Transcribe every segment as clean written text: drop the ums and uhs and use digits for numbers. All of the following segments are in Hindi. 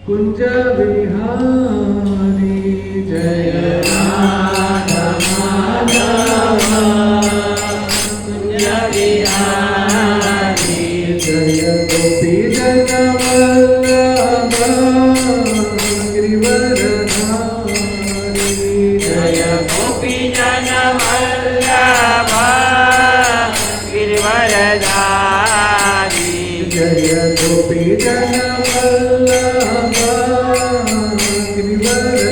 कुंज विहारी जय राधा माधव कुंज विहारी जय गोपी जन वल्लभ गिरिवरधारी जय गोपी जन वल्लभ गिरिवरधारी जय गोपी जन वल्लभ गिरिवरधारी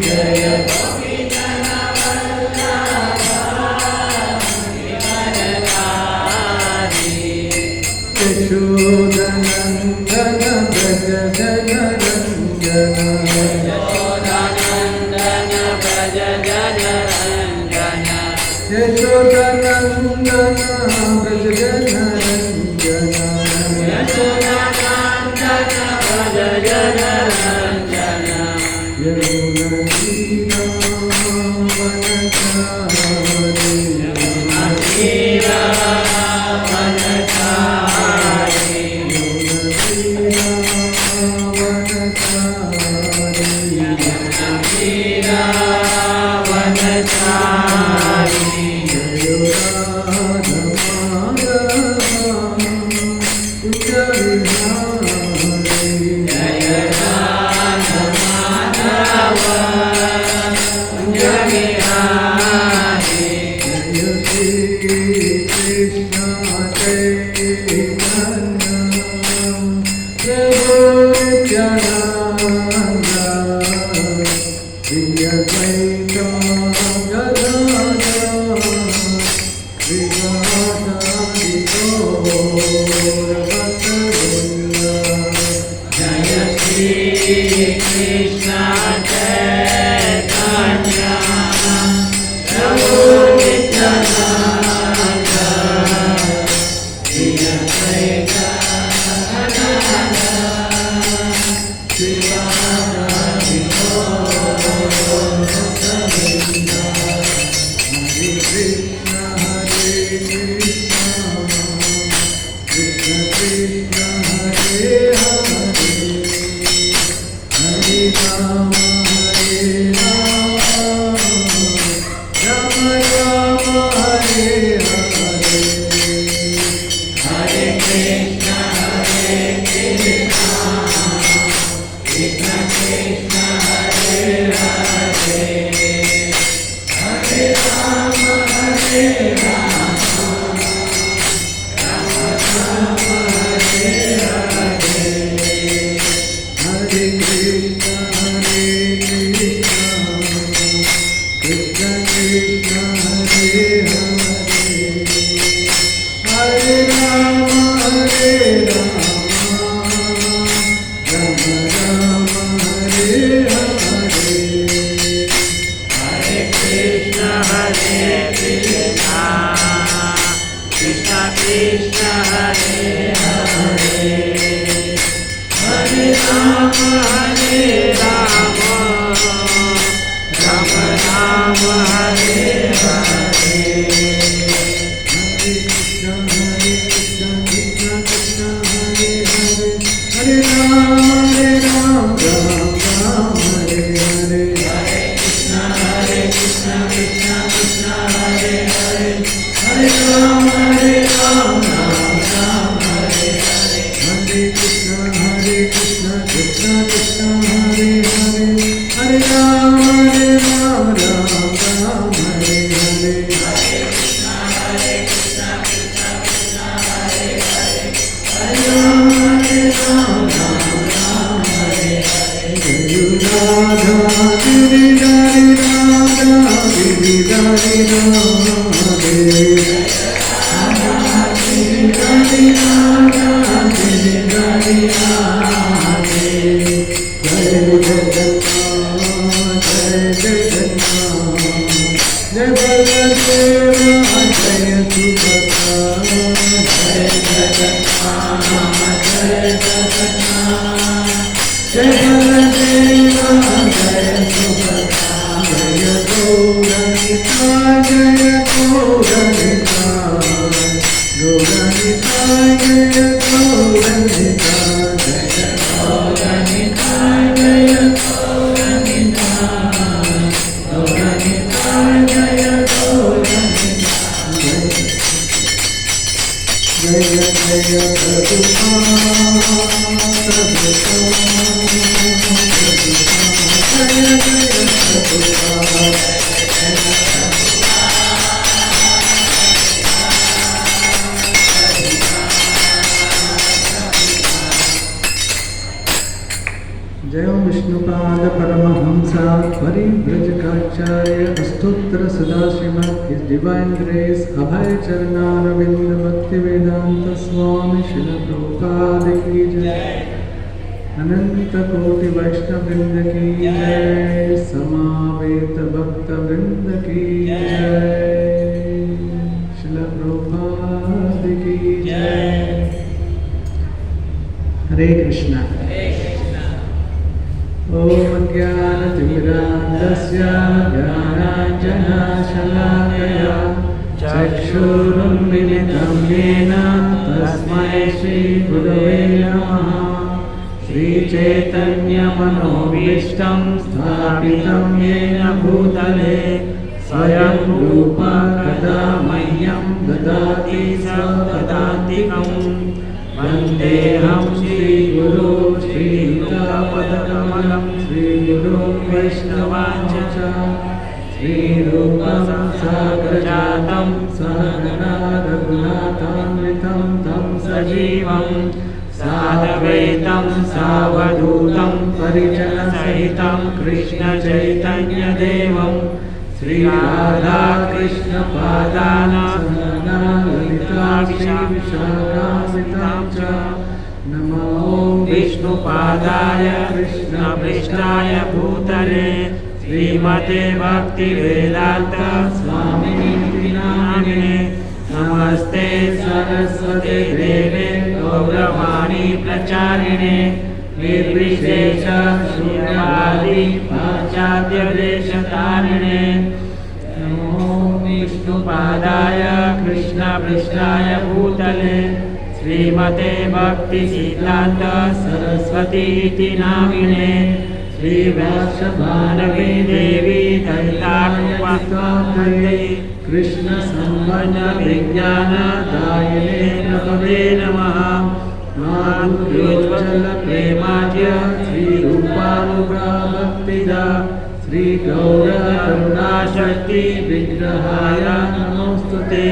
जय गोपी जन वल्लभ गिरिवरधारी यशोदनन्दन व्रज जनरञ्जन यशोदानन्दन व्रज जनरञ्जन यशोदनन्दन व्रज जनरञ्जन यशोदानन्दन व्रज जनरञ्जन यमुनतीरावनचारि यमुनतीरावनचारि यमुनतीरावनचारि जय राधा माधव कुंज विहारी जय श्री कृष्ण चैतन्य प्रभु Nityanand Shri Advaita Gadadhar श्रीवासादि गौरभक्तवृंद Hare Krishna, Hare Krishna, Krishna Hare Hare, Hare Rama, Hare Rama, Rama Rama, Hare Hare. Hare Krishna, Hare Krishna, Krishna Krishna, Hare Hare, Hare Rama, Hare Rama, Rama Rama, Hare Hare. Hare Krishna, Hare Krishna, Krishna Krishna, Hare Hare, Hare Rama, Hare Rama, Rama Rama, Hare Hare. Hare Krishna, Hare Krishna, Krishna Krishna, Hare Hare, Hare Rama, Hare Rama, Rama Rama, Hare Hare. Hare Krishna, Hare Krishna, Krishna Krishna, Hare Hare, Hare Rama, Rama Hare Hare. Hare Krishna, Hare Krishna, Krishna Krishna, Hare Hare, Hare Rama, Rama Rama, Hare Hare. Hare Krishna, Hare Krishna, Krishna Krishna, Hare Hare, Hare Rama, Rama Hare Hare. Hare Krishna, Hare Krishna, Krishna Krishna, Hare Hare, Hare Rama, Rama Hare Hare. Jai Radha, Giridhari Radha, Giridhari Radhe. Giridhari Radha, Giridhari Radhe. Jai Jagannath, Jai Jagannath, Jai Baladeva, Jai Subhadra, Jai Jagannath, Jai Jagannath, Jai Baladeva, Jai Subhadra, Jai Gauranga, Jai Gauranga, Gauranga, Jai Gauranga, Jai जय विष्णुपाद परमहंसा परिव्रजकाचार्य अस्तोत्र सदा श्रीमद His Divine Grace अभय चरणारविंद भक्ति वेदांत स्वामी श्रील प्रभुपाद की जय, अनंत कोटि वैष्णव वृंद की जय, समावेत भक्त वृंद की जय, श्रील प्रभुपाद की जय। हरे कृष्णा। ओम ज्ञानतिमिरान्धस्य ज्ञानाञ्जनशलाकया चक्षुरुन्मिलितं येन तस्मै श्रीगुरवे नमः। श्रीचैतन्यमनोभीष्टं स्थापितं येन भूतले स्वयं रूप कदा मह्यं ददाति सदान्तिकम्। वन्देऽहं श्रीगुरो श्रीयुतापदकमलं श्रीगुरो वैष्णवांश्च श्रीरूपं साग्रजातं सहगना रघुनाथान्वितं तं सजीवं साद्वैतं सावधूतं परिजनसहितं कृष्णचैतन्यदेवं श्रीराधाकृष्णपादान् सहगना ललिता श्रीविशाखान्वितां च। नमो विष्णुपादाय कृष्णपृष्ठाय भूतले श्रीमते भक्तिवेदान्त स्वामिनीति नामिने। नमस्ते सरस्वते देवे गौरवाणी प्रचारिणे निर्विशेष शून्यवादी पाश्चात्यदेशतारिणे। नमो विष्णुपादाय कृष्णपृष्ठाय भूतले श्रीमते भक्तिसिद्धान्त सरस्वतीति नामिने। श्रीवत्सभानवी देवी दयितात्मने कृष्ण संबंध विज्ञान दायिने प्रभवे नमः। माधुर्योज्वल प्रेमाज्य श्रीरूपानुग्रह भक्तिदा श्री गौर करुणाशक्ति विग्रहाय नमोस्तुते।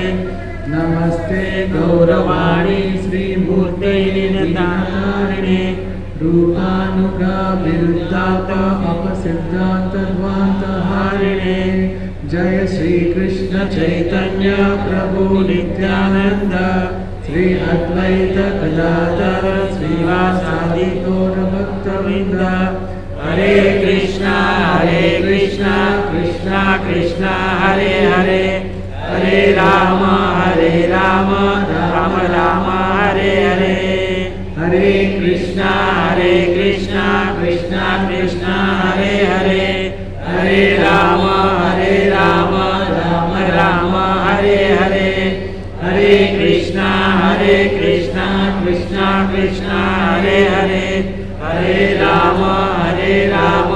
नमस्ते गौरवाणी श्रीमूर्ते निरतारिणे रूपानुग्रह विरुद्धात अपसिद्धांत ध्वांतहारिणे। जय श्री कृष्ण चैतन्य प्रभु नित्यानंद श्री अद्वैत गदाधर श्रीवासादि गौर भक्तवृंद। हरे कृष्णा कृष्णा कृष्णा हरे हरे, हरे राम राम राम हरे हरे। हरे कृष्णा कृष्णा कृष्णा हरे हरे, हरे राम राम हरे हरे। हरे कृष्णा कृष्णा कृष्णा हरे हरे, हरे राम राम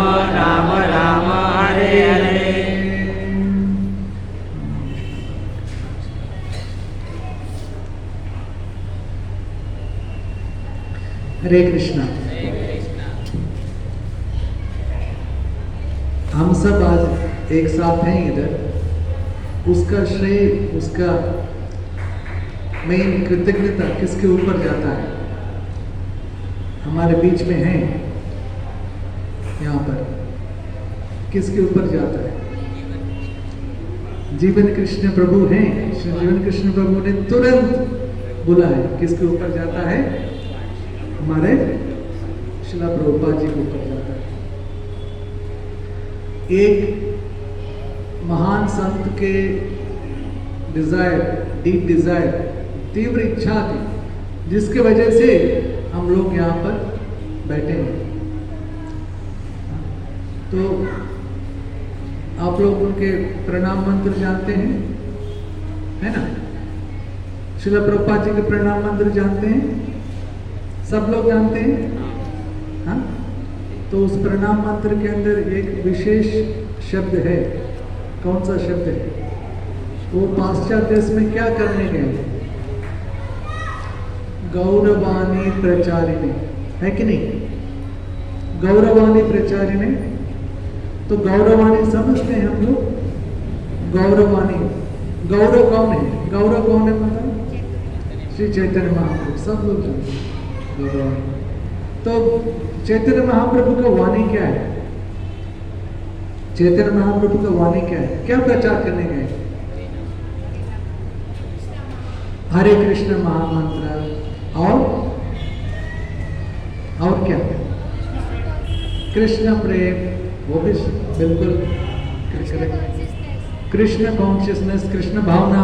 हरे हरे। हरे कृष्णा। हम सब आज एक साथ हैं इधर। उसका श्रेय, उसका मेन कृतज्ञता किसके ऊपर जाता है? हमारे बीच में है यहाँ पर, किसके ऊपर जाता है? जीवन कृष्ण प्रभु हैं। श्री जीवन कृष्ण प्रभु ने तुरंत बोला है किसके ऊपर जाता है? हमारे श्रील प्रभुपाद जी के ऊपर जाता है। एक महान संत के डिजायर, डीप डिजायर, तीव्र इच्छा थी, जिसके वजह से हम लोग यहाँ पर बैठे हैं। तो आप लोग उनके प्रणाम मंत्र जानते हैं, है ना? श्रील प्रभुपाद जी के प्रणाम मंत्र जानते हैं? सब लोग जानते हैं? हाँ? तो उस प्रणाम मंत्र के अंदर एक विशेष शब्द है। कौन सा शब्द है? वो पाश्चात्य देश में क्या करने गए? गौरवाणी प्रचारिणी। है कि नहीं? गौरवाणी प्रचारिणे, तो गौरवाणी समझते हैं हम लोग। गौरवाणी, गौरव कौन है? गौरव कौन है पता? श्री चैतन्य महाप्रभु, सब लोग जानते हैं गौरवाणी। तो चैतन्य महाप्रभु का वाणी क्या है? चैतन्य महाप्रभु का वाणी क्या है? क्या प्रचार करने गए? हरे कृष्ण महामंत्र और क्या? कृष्ण प्रेम, वो भी बिल्कुल कृष्ण कॉन्शियसनेस, कृष्ण भावना,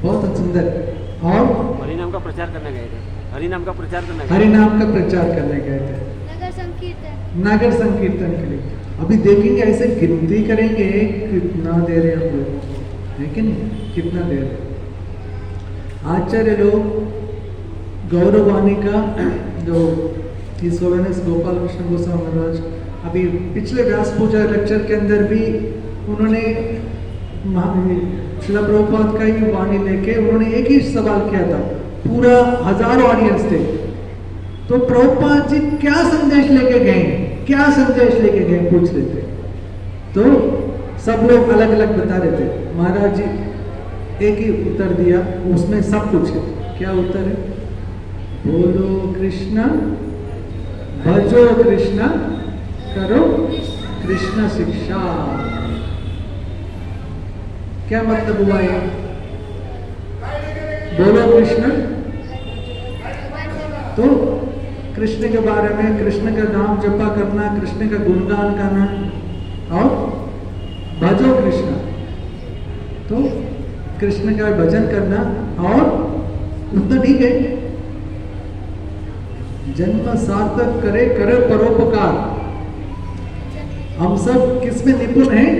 बहुत सुंदर। और हरि नाम का प्रचार करने गए थे। हरि नाम का प्रचार करने गए थे। नगर संकीर्तन के लिए। अभी देखेंगे, ऐसे गिनती करेंगे कितना दे रहे हम लोग, है कि नहीं? कितना दे रहे आचार्य लोग गौरवाणी का जो हिज होलिनेस गोपाल कृष्ण गोस्वामी महाराज अभी पिछले व्यास पूजा लेक्चर के अंदर भी उन्होंने श्रील प्रभुपाद का ही वाणी लेके उन्होंने एक ही सवाल किया था, पूरा हजारों ऑडियंस थे। तो प्रभुपाद जी क्या संदेश लेके गए, क्या संदेश लेके गए पूछ रहे थे। तो सब लोग अलग अलग बता रहे थे। महाराज जी एक ही उत्तर दिया, उसमें सब कुछ है। क्या उत्तर है? बोलो कृष्ण, भजो कृष्ण, करो कृष्ण शिक्षा। क्या मतलब हुआ ये? बोलो कृष्ण, तो कृष्ण के बारे में, कृष्ण का नाम जपा करना, कृष्ण का गुणगान करना, और भजो कृष्ण, तो कृष्ण का भजन करना। और उतना ठीक है, जन्म सार्थक करे, करे परोपकार। हम सब किसमें निपुण हैं?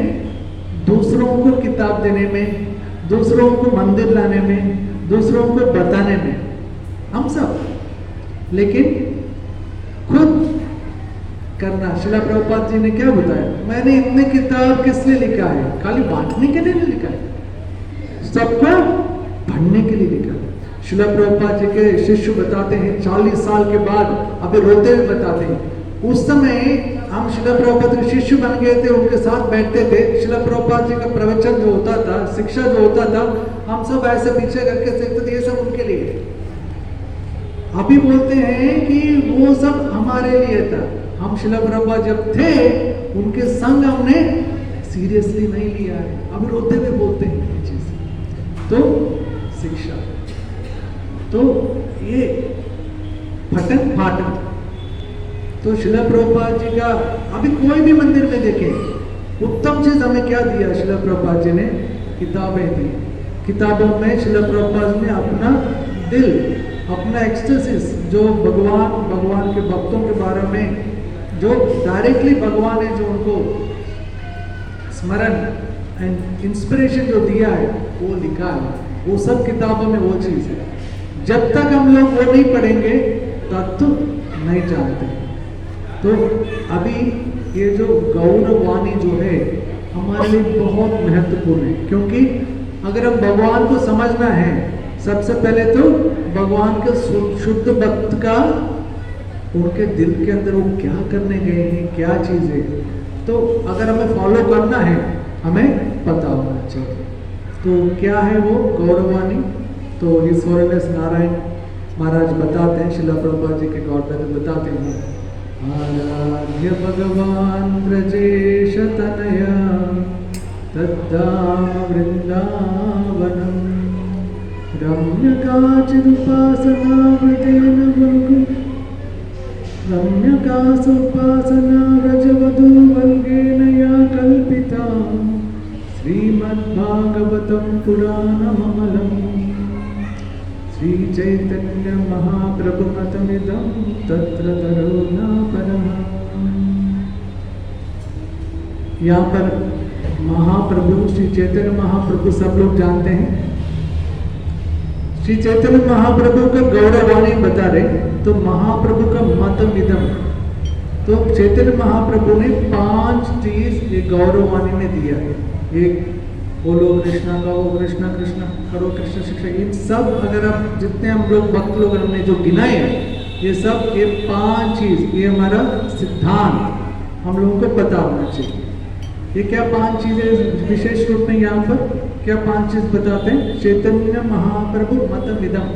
दूसरों को किताब देने में, दूसरों को मंदिर लाने में, दूसरों को बताने में, हम सब। लेकिन खुद करना, श्रील प्रभुपाद जी ने क्या बताया? मैंने इतने किताब किस लिए लिखा है? खाली बांटने के लिए नहीं लिखा है, सबको पढ़ने के लिए लिखा है। श्रील प्रभुपाद जी के शिष्य बताते हैं 40 साल के बाद, अभी रोते हुए बताते हैं, उस समय हम श्रील प्रभुपाद के शिष्य बन गए थे, उनके साथ बैठते थे। श्रील प्रभुपाद जी का प्रवचन जो होता था, शिक्षा जो होता था, हम सब ऐसे पीछे करके देखते थे, ये सब उनके लिए। अभी बोलते हैं कि वो सब हमारे लिए था। हम श्रील प्रभुपाद जब थे, उनके संग हमने सीरियसली नहीं लिया है। अब रोते हुए बोलते हैं ये चीज। तो शिक्षा, तो ये फटन फाटन, तो श्रील प्रभुपाद जी का अभी कोई भी मंदिर में देखें, उत्तम चीज हमें क्या दिया? श्रील प्रभुपाद जी ने किताबें दी। किताबों में श्रील प्रभुपाद ने अपना दिल, अपना एक्सटेसिस, जो भगवान के भक्तों के बारे में, जो डायरेक्टली भगवान है, जो उनको स्मरण एंड इंस्पिरेशन जो दिया है, वो लिखा है। वो सब किताबों में वो चीज है। जब तक हम लोग वो नहीं पढ़ेंगे तब तो नहीं जानते। तो अभी ये जो गौरवाणी जो है हमारे लिए बहुत महत्वपूर्ण है, क्योंकि अगर हम भगवान को समझना है, सबसे पहले तो भगवान के शुद्ध भक्त का, उनके दिल के अंदर वो क्या करने गए हैं, क्या चीज है, तो अगर हमें फॉलो करना है, हमें पता होना चाहिए। तो क्या है वो गौरवाणी? तो हिज होलिनेस नारायण महाराज बताते हैं, श्रील प्रभुपाद जी के गॉड ब्रदर बताते हैं, आराध्य भगवान ब्रजेश तनया तद्धाम वृंदावनम रम्यकाचिदुपासना व्रजेन गुरुकुल रम्यकासुपासना व्रजवधू वर्गेण या कल्पिता श्रीमद्भागवतं पुराणममलम् श्री चैतन्य महाप्रभुमतमिदं तत्र तरो न परः। यहाँ पर महाप्रभु श्री चैतन्य महाप्रभु सब लोग जानते हैं। श्री चैतन्य महाप्रभु का गौरवाणी बता रहे, तो महाप्रभु का मतमिदम, तो चैतन्य महाप्रभु ने 5 चीज ये गौरवाणी में दिया है। एक बोलो कृष्णा का, वो कृष्णा कृष्णा करो कृष्ण शिक्षा, इन सब अगर आप जितने हम लोग भक्त लोग हमने जो गिनाए हैं, ये 5 चीज, ये हमारा सिद्धांत हम लोगों को पता होना चाहिए। ये क्या 5 चीजें विशेष रूप में यहाँ पर क्या 5 चीज बताते हैं? चैतन्य महाप्रभु मतमिदम।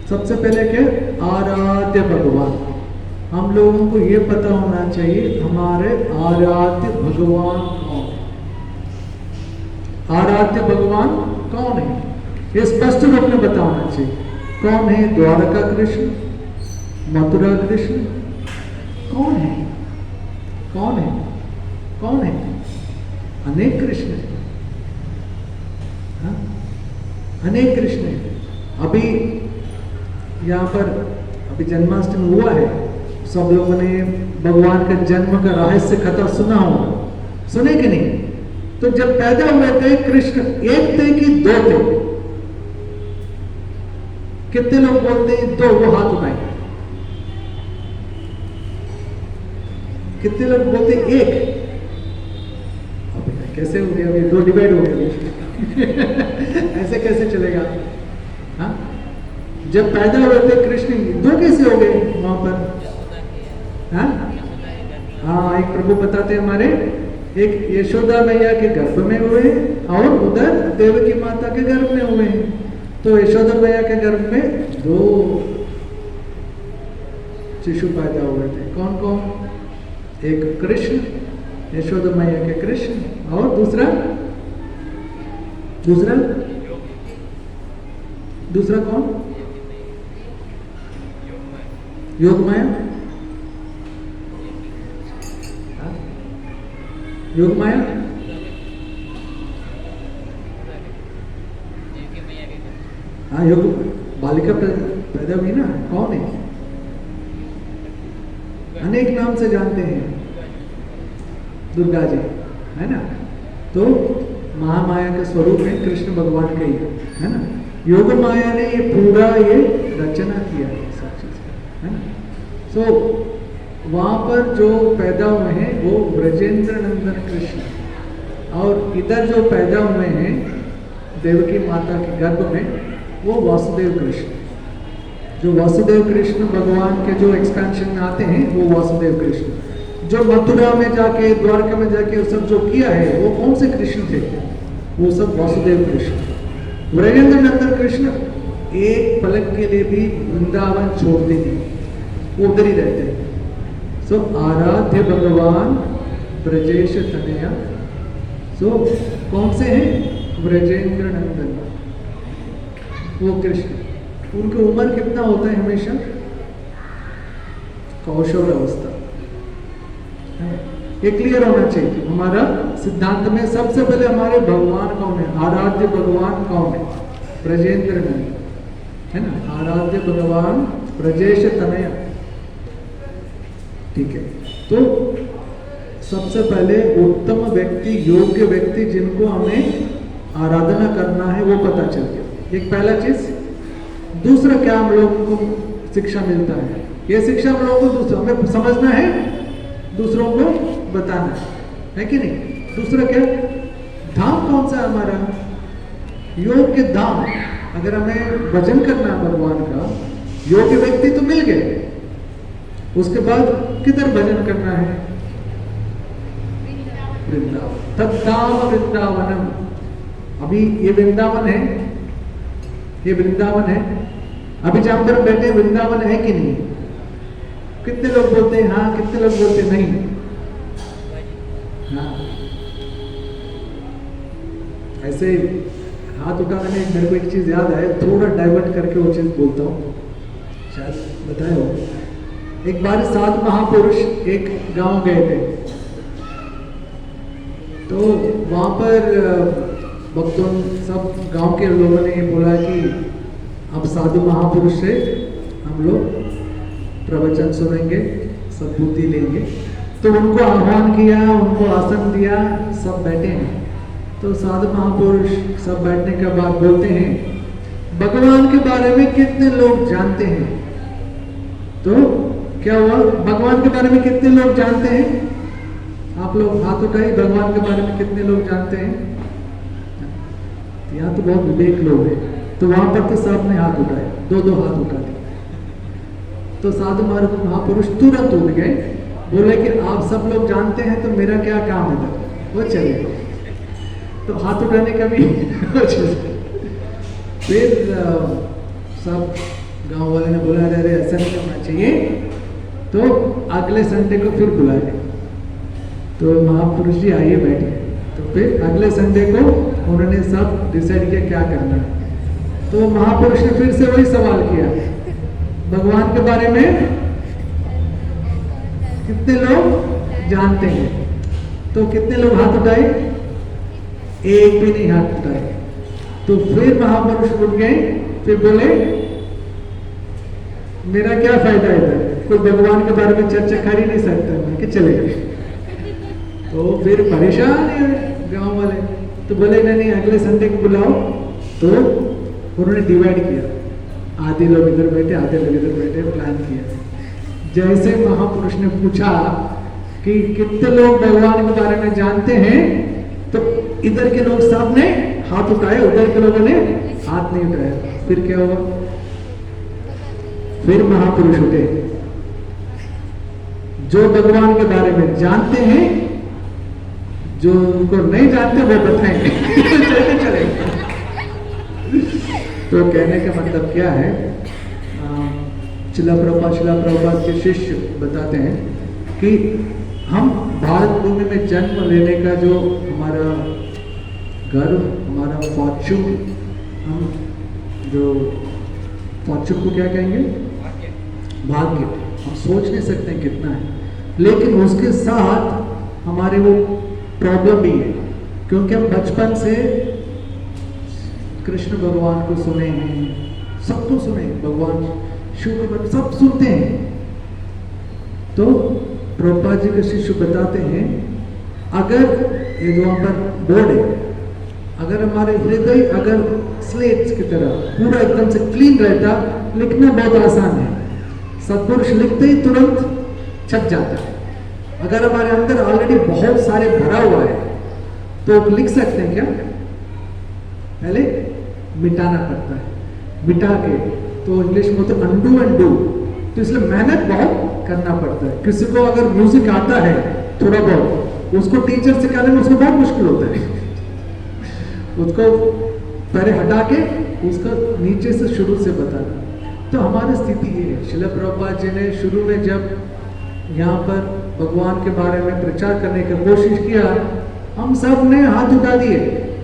सबसे पहले क्या? आराध्य भगवान। हम लोगों को ये पता होना चाहिए हमारे आराध्य भगवान कौन है। आराध्य भगवान कौन है ये स्पष्ट रूप में पता होना चाहिए। कौन है? द्वारका कृष्ण, मथुरा कृष्ण, कौन है? कौन है? कौन है? अनेक कृष्ण है, अनेक कृष्ण है। अभी यहाँ पर अभी जन्माष्टमी हुआ है, सब लोगों ने भगवान का जन्म का रहस्य कथा सुना होगा, सुने कि नहीं? तो जब पैदा हुए थे कृष्ण, एक थे कि 2 थे? कितने लोग बोलते हैं 2? वो हाथ उठाए। कितने लोग बोलते हैं 1? कैसे हो गया? अभी 2 डिवाइड हो गया। ऐसे कैसे चलेगा? हाँ, जब पैदा हुए थे कृष्ण 2 कैसे हो गए वहां पर? हाँ, एक प्रभु बताते हैं हमारे, एक यशोदा मैया के गर्भ में हुए और उधर देवकी माता के गर्भ में हुए। तो यशोदा मैया के गर्भ में 2 शिशु पैदा हुए थे। कौन कौन? एक कृष्ण, यशोदा मैया के कृष्ण, और दूसरा कौन? योगमाया। योगमाया हाँ, योग बालिका पैदा हुई ना। कौन है? अनेक नाम से जानते हैं, दुर्गा जी, है ना? तो महामाया का स्वरूप है, कृष्ण भगवान का ही है ना। योग माया ने ये पूरा ये रचना किया है सब चीज, है ना। सो वहां पर जो पैदा हुए हैं वो ब्रजेंद्र नंदन कृष्ण, और इधर जो पैदा हुए हैं देवकी माता के गर्भ में वो वासुदेव कृष्ण। जो वासुदेव कृष्ण भगवान के जो एक्सपेंशन में आते हैं वो वासुदेव कृष्ण। जो मथुरा में जाके द्वारका में जाके सब जो किया है वो कौन से कृष्ण थे? वो सब वासुदेव कृष्ण। ब्रजेंद्र नंदन कृष्ण एक पलक के लिए भी वृंदावन छोड़ते नहीं, वो उधर ही रहते हैं। सो आराध्य भगवान ब्रजेश तनया। सो कौन से हैं? ब्रजेंद्र नंदन, वो कृष्ण। उनकी उम्र कितना होता है हमेशा? कौशल अवस्था। ये क्लियर होना चाहिए। हमारा सिद्धांत में सबसे पहले हमारे भगवान कौन है? आराध्य भगवान कौन है? ब्रजेंद्र नंदन, है ना। आराध्य भगवान ब्रजेश तनया, ठीक है। तो सबसे पहले उत्तम व्यक्ति, योग्य व्यक्ति जिनको हमें आराधना करना है वो पता चल गया, एक पहला चीज। दूसरा क्या हम लोगों को शिक्षा मिलता है? ये शिक्षा हम लोगों को दूसरा हमें समझना है, दूसरों को बताना है कि नहीं? दूसरा क्या? धाम कौन सा है हमारा? योग के धाम। अगर हमें भजन करना है भगवान का, योग्य व्यक्ति तो मिल गए, उसके बाद किधर भजन करना है? वृंदावन। तद्धाम वृंदावनम। अभी ये वृंदावन है, ये वृंदावन है। अभी जहां पर बैठे वृंदावन है कि नहीं? कितने लोग बोलते हैं हाँ, कितने लोग बोलते हैं नहीं? हाँ, ऐसे हाथ उठाने में मेरे को एक चीज याद आए, थोड़ा डाइवर्ट करके वो चीज बोलता हूँ, शायद बताया हो। एक बार 7 महापुरुष एक गांव गए थे, तो वहां पर भक्तों सब गांव के लोगों ने बोला कि अब साधु महापुरुष से हम लोग प्रवचन सुनेंगे, सद्बुद्धि लेंगे। तो उनको आह्वान किया, उनको आसन दिया, सब बैठे हैं। तो साधु महापुरुष सब बैठने के बाद बोलते हैं, भगवान के बारे में कितने लोग जानते हैं? तो क्या हुआ? भगवान के बारे में कितने लोग जानते हैं? आप लोग हाथ उठाइए, भगवान के बारे में कितने लोग जानते हैं? यहाँ तो बहुत विवेक लोग हैं, तो वहां पर तो सब ने हाथ उठाए, 2-2 हाथ उठा दिए। तो साधु महापुरुष तुरंत उठ गए, बोले कि आप सब लोग जानते हैं तो मेरा क्या काम है, वो चले गए। तो हाथ उठाने का भी फिर सब गांव वाले ने बोला अरे ऐसा नहीं करना चाहिए, तो अगले संडे को फिर बुलाए। तो महापुरुष जी आइए बैठे। तो फिर अगले संडे को उन्होंने सब डिसाइड किया क्या करना है। तो महापुरुष ने फिर से वही सवाल किया, भगवान के बारे में कितने लोग जानते हैं? तो कितने लोग हाथ उठाए? एक भी नहीं हाथ उठाए। तो फिर महापुरुष उठ गए, फिर बोले मेरा क्या फायदा है, कोई भगवान के बारे में चर्चा कर ही नहीं सकता, मैं कि चले गए। तो फिर परेशान है गांव वाले, तो बोले नहीं अगले संडे को बुलाओ। तो उन्होंने डिवाइड किया, आधे लोग इधर बैठे आधे लोग इधर बैठे, प्लान किया। जैसे महापुरुष ने पूछा कि कितने लोग भगवान के बारे में जानते हैं, तो इधर के लोग सब ने हाथ उठाए, उधर के लोगों ने हाथ नहीं उठाया। फिर क्या हुआ? फिर महापुरुष उठे, जो भगवान के बारे में जानते हैं, जो उनको नहीं जानते वो बताएंगे। चलेंगे। तो कहने का मतलब क्या है, शिला प्रभुपाद के शिष्य बताते हैं कि हम भारत भूमि में जन्म लेने का जो हमारा गर्व, हमारा फॉर्चून, हम जो फॉर्चून को क्या कहेंगे, भाग्य, हम सोच नहीं सकते हैं कितना है, लेकिन उसके साथ हमारे वो प्रॉब्लम भी है, क्योंकि हम बचपन से कृष्ण भगवान को सुने हैं, सबको सुने, भगवान शिव को सब सुनते हैं। तो प्रभुपाद जी के शिष्य बताते हैं, अगर ये जो वहां पर बोर्ड है, अगर हमारे हृदय अगर स्लेट्स की तरह पूरा एकदम से क्लीन रहता, लिखना बहुत आसान है, सत्पुरुष लिखते ही तुरंत छप जाता है। अगर हमारे अंदर ऑलरेडी बहुत सारे भरा हुआ है तो लिख सकते हैं क्या? पहले मिटाना पड़ता है, मिटा के, तो इंग्लिश में तो अनडू एंड डू, तो इसलिए मेहनत बहुत करना पड़ता है। किसी को अगर म्यूजिक आता है थोड़ा बहुत, उसको टीचर सिखाने में उसको बहुत मुश्किल होता है। उसको पहले हटा के उसका नीचे से शुरू से बताना। तो हमारी स्थिति ये है, शिला प्रभुपाद जी ने शुरू में जब यहाँ पर भगवान के बारे में प्रचार करने की कोशिश किया, हम सब ने हाथ उठा दिए,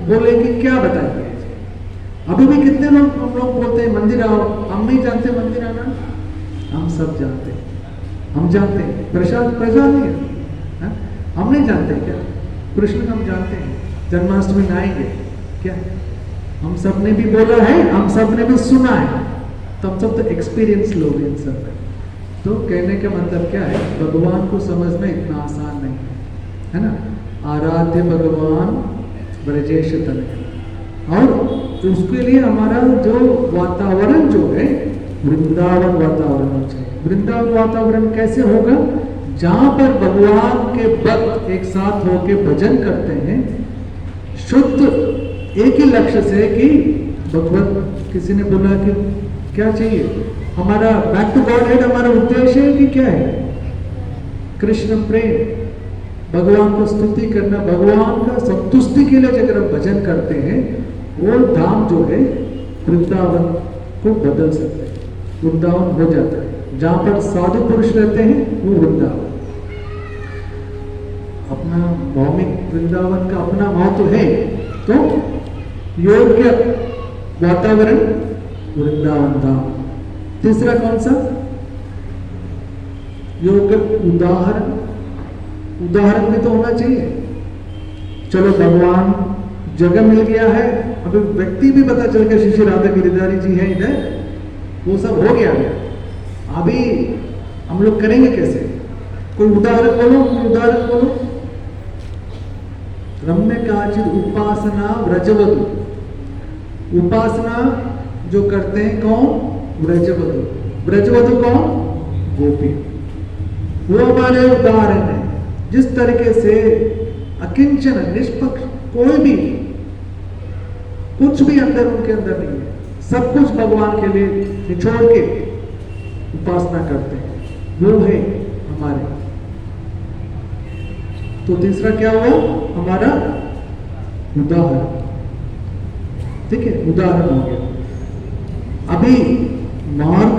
बोले कि क्या बताएंगे। अभी भी कितने लोग हम लोग बोलते हैं मंदिर आओ, हम नहीं जानते मंदिर आना, हम सब जानते हैं, हम जानते हैं प्रसाद नहीं है, हम नहीं जानते क्या? कृष्ण हम जानते हैं, जन्माष्टमी में आएंगे क्या? हम सब ने भी बोला है, हम सब ने भी सुना है, तो हम सब तो एक्सपीरियंस लोग इन सब। तो कहने का मतलब क्या है, भगवान को समझना इतना आसान नहीं है ना। आराध्य भगवान ब्रजेश तनय, और उसके लिए हमारा जो वातावरण जो है वृंदावन वातावरण होना चाहिए। वृंदावन वातावरण कैसे होगा? जहां पर भगवान के भक्त एक साथ होके भजन करते हैं, शुद्ध एक ही लक्ष्य से कि भगवत, किसी ने बोला कि क्या चाहिए हमारा बैक टू गॉड हेड, हमारा उद्देश्य है कि क्या है? कृष्ण प्रेम, भगवान को स्तुति करना, भगवान का संतुष्टि के लिए अगर हम भजन करते हैं, वो धाम जो है वृंदावन को बदल सकते हैं, वृंदावन हो जाता है। जहां पर साधु पुरुष रहते हैं वो वृंदावन, अपना भौमिक वृंदावन का अपना महत्व है। तो योग्य वातावरण वृंदावन धाम। तीसरा कौन सा? योग्य उदाहरण, उदाहरण भी तो होना चाहिए। चलो भगवान जगह मिल गया है, अभी व्यक्ति भी पता चल गया, श्री राधा गिरिधारी जी है इधर, वो सब हो गया है, अभी हम लोग करेंगे कैसे? कोई उदाहरण बोलो, कोई उदाहरण बोलो। रम्य काचित उपासना व्रजवधु, उपासना जो करते हैं कौन? व्रजवधु। व्रजवधु कौन? गोपी। वो हमारे उदाहरण है। जिस तरीके से अकिंचन निष्पक्ष, कोई भी कुछ भी अंदर उनके अंदर नहीं है, सब कुछ भगवान के लिए निचोड़ के उपासना करते हैं, वो है हमारे। तो तीसरा क्या हुआ हमारा उदाहरण, ठीक है, उदाहरण हो गया। अभी मार्ग,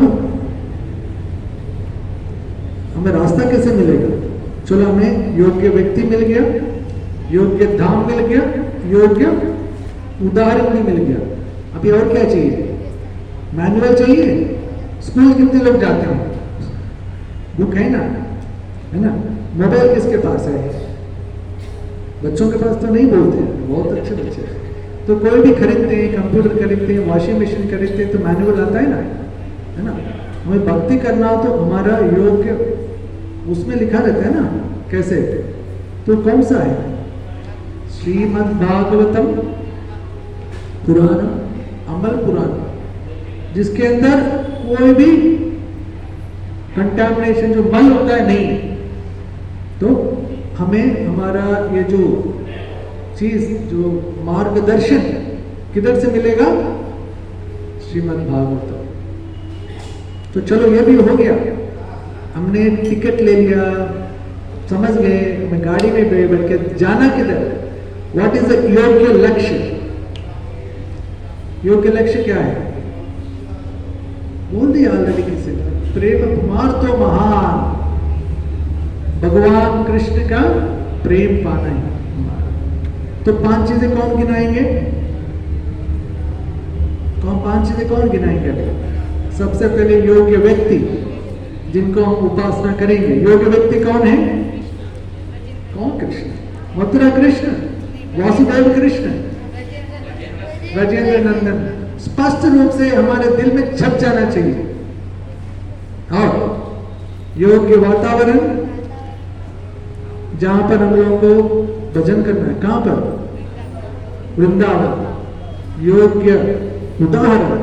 हमें रास्ता कैसे मिलेगा? चलो हमें योग्य व्यक्ति मिल गया, योग्य धाम मिल गया, योग्य उदाहरण भी मिल गया। अभी और क्या चाहिए? मैनुअल चाहिए। स्कूल कितने लोग जाते हैं? बुक है ना, है ना? मोबाइल किसके पास है? बच्चों के पास तो नहीं बोलते हैं, बहुत अच्छे बच्चे हैं। तो कोई भी खरीदते हैं, कंप्यूटर खरीदते हैं, वॉशिंग मशीन खरीदते हैं, तो मैनुअल आता है ना, है ना? हमें भक्ति करना हो तो हमारा योग्य उसमें लिखा रहता है ना, कैसे? तो कौन सा है? श्रीमद् भागवतम पुराण, अमल पुराण, जिसके अंदर कोई भी कंटामिनेशन जो मल होता है नहीं। तो हमें हमारा ये जो चीज, जो मार्गदर्शन किधर से मिलेगा? श्रीमद् भागवतम। तो चलो ये भी हो गया, हमने टिकट ले लिया, समझ गए, हमें गाड़ी में बैठ के जाना किधर? व्हाट इज द योग्य लक्ष्य? योग्य लक्ष्य क्या है? बोल दिया ऑलरेडी किसी ने, प्रेम कुमार तो महान, भगवान कृष्ण का प्रेम पाना है। तो 5 चीजें कौन गिनाएंगे? कौन 5 चीजें कौन गिनाएंगे? सबसे पहले योग्य व्यक्ति जिनको हम उपासना करेंगे। योग्य व्यक्ति कौन है? कौन? कृष्ण, मथुरा कृष्ण, वासुदेव कृष्ण, ब्रजेंद्र नंदन। स्पष्ट रूप से हमारे दिल में छप जाना चाहिए। और योग्य वातावरण जहां पर हम लोगों को भजन करना है, कहां पर? वृंदावन। योग्य उदाहरण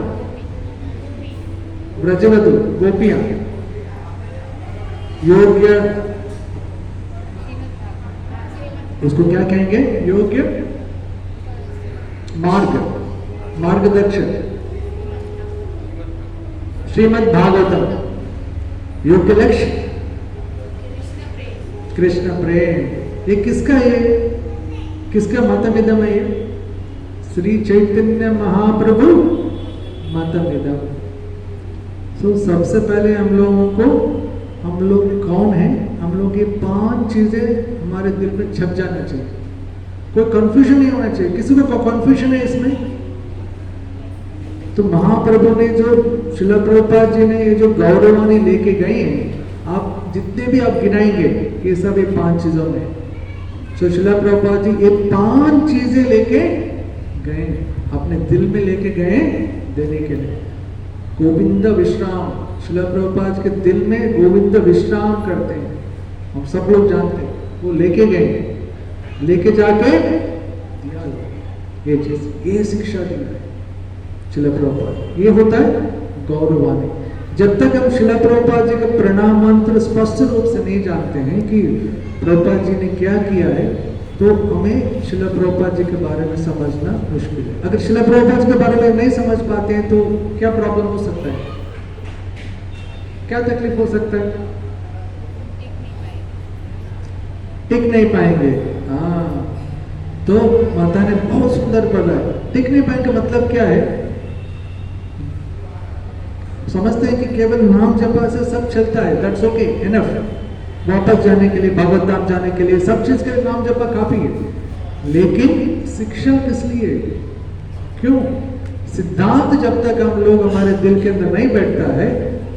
ब्रजवधु गोपियां। योग्य, उसको क्या कहेंगे? योग्य मार्ग, मार्गदर्शन, श्रीमद् भागवतम। योग्य लक्ष्य कृष्ण प्रेम। ये किसका है? किसका मतमिदम है? ये श्री चैतन्य महाप्रभु मतमिदम। तो सबसे पहले हम लोगों को, हम लोग कौन है, हम लोग ये 5 चीजें हमारे दिल में छप जाना चाहिए। कोई कंफ्यूजन नहीं होना चाहिए। किसी को कंफ्यूजन है इसमें? तो महाप्रभु ने जो, श्रील प्रभुपाद जी ने ये जो गौरवाणी लेके गए हैं, आप जितने भी आप गिनाएंगे ये सब ये 5 चीजों में। तो श्रील प्रभुपाद जी ये 5 चीजें लेके गए, अपने दिल में लेके गए देने के लिए। गोविंद विश्राम, श्रील प्रभुपाद के दिल में गोविंद विश्राम करते हैं, हम सब लोग जानते हैं। वो लेके गए, लेके जाके दिया ये चीज, ये शिक्षा दी है श्रील प्रभुपाद। ये होता है गौरवाणी। जब तक हम श्रील प्रभुपाद जी का प्रणाम मंत्र स्पष्ट रूप से नहीं जानते हैं कि प्रभुपाद जी ने क्या किया है, तो हमें श्रील प्रभुपाद जी के बारे में समझना मुश्किल है। अगर श्रील प्रभुपाद जी के बारे में नहीं समझ पाते हैं तो क्या प्रॉब्लम हो सकता है? क्या तकलीफ हो सकता है? टिक नहीं पाएंगे। हाँ, तो माता ने बहुत सुंदर पढ़ा है। टिक नहीं पाएंगे मतलब क्या है? समझते हैं कि केवल नाम जपा से सब चलता है, दैट्स ओके, इनफ। वापस जाने के लिए, भगवत धाम जाने के लिए, सब चीज के लिए नाम जपा काफी है। लेकिन शिक्षा किस लिए? क्यों? सिद्धांत जब तक हम लोग हमारे दिल के अंदर नहीं बैठता है,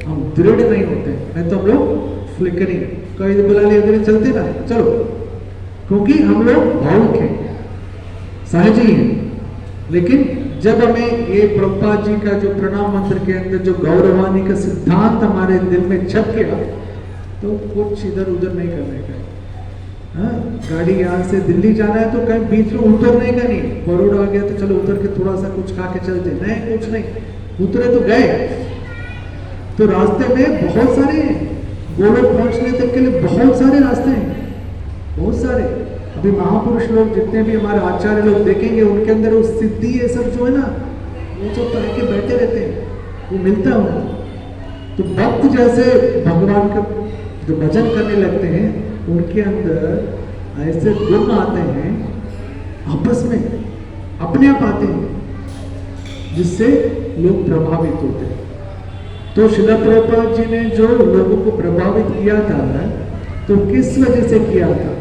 हम दृढ़ नहीं होते। नहीं तो हम लोग फ्लिकरिंग, कोई बुला लिया इधर चलते ना, चलो, क्योंकि हम लोग भावुक हैं, सहज ही हैं। लेकिन जब हमें ये प्रभुपाद जी का जो प्रणाम मंत्र के अंदर जो गौरवाणी का सिद्धांत हमारे दिल में छप गया, तो कुछ इधर उधर नहीं करने का। हाँ, गाड़ी यहाँ से दिल्ली जाना है तो कहीं बीच में उतरने का नहीं। बड़ौदा आ गया तो चलो उतर के थोड़ा सा कुछ खा के चलते, नहीं, कुछ नहीं, उतरे तो गए। तो रास्ते में बहुत सारे हैं, गोलोक पहुंचने तक के लिए बहुत सारे रास्ते हैं, बहुत सारे। अभी महापुरुष लोग जितने भी हमारे आचार्य लोग देखेंगे, उनके अंदर वो सिद्धि ये सब जो है ना, वो सब पढ़ के बैठे रहते हैं, वो मिलता है उनको। तो भक्त जैसे भगवान का जो भजन करने लगते हैं उनके अंदर ऐसे गुण आते हैं, आपस में अपने आप आते हैं, जिससे लोग प्रभावित होते हैं। तो श्रील प्रभुपाद जी ने जो लोगों को प्रभावित किया था, तो किस वजह से किया था?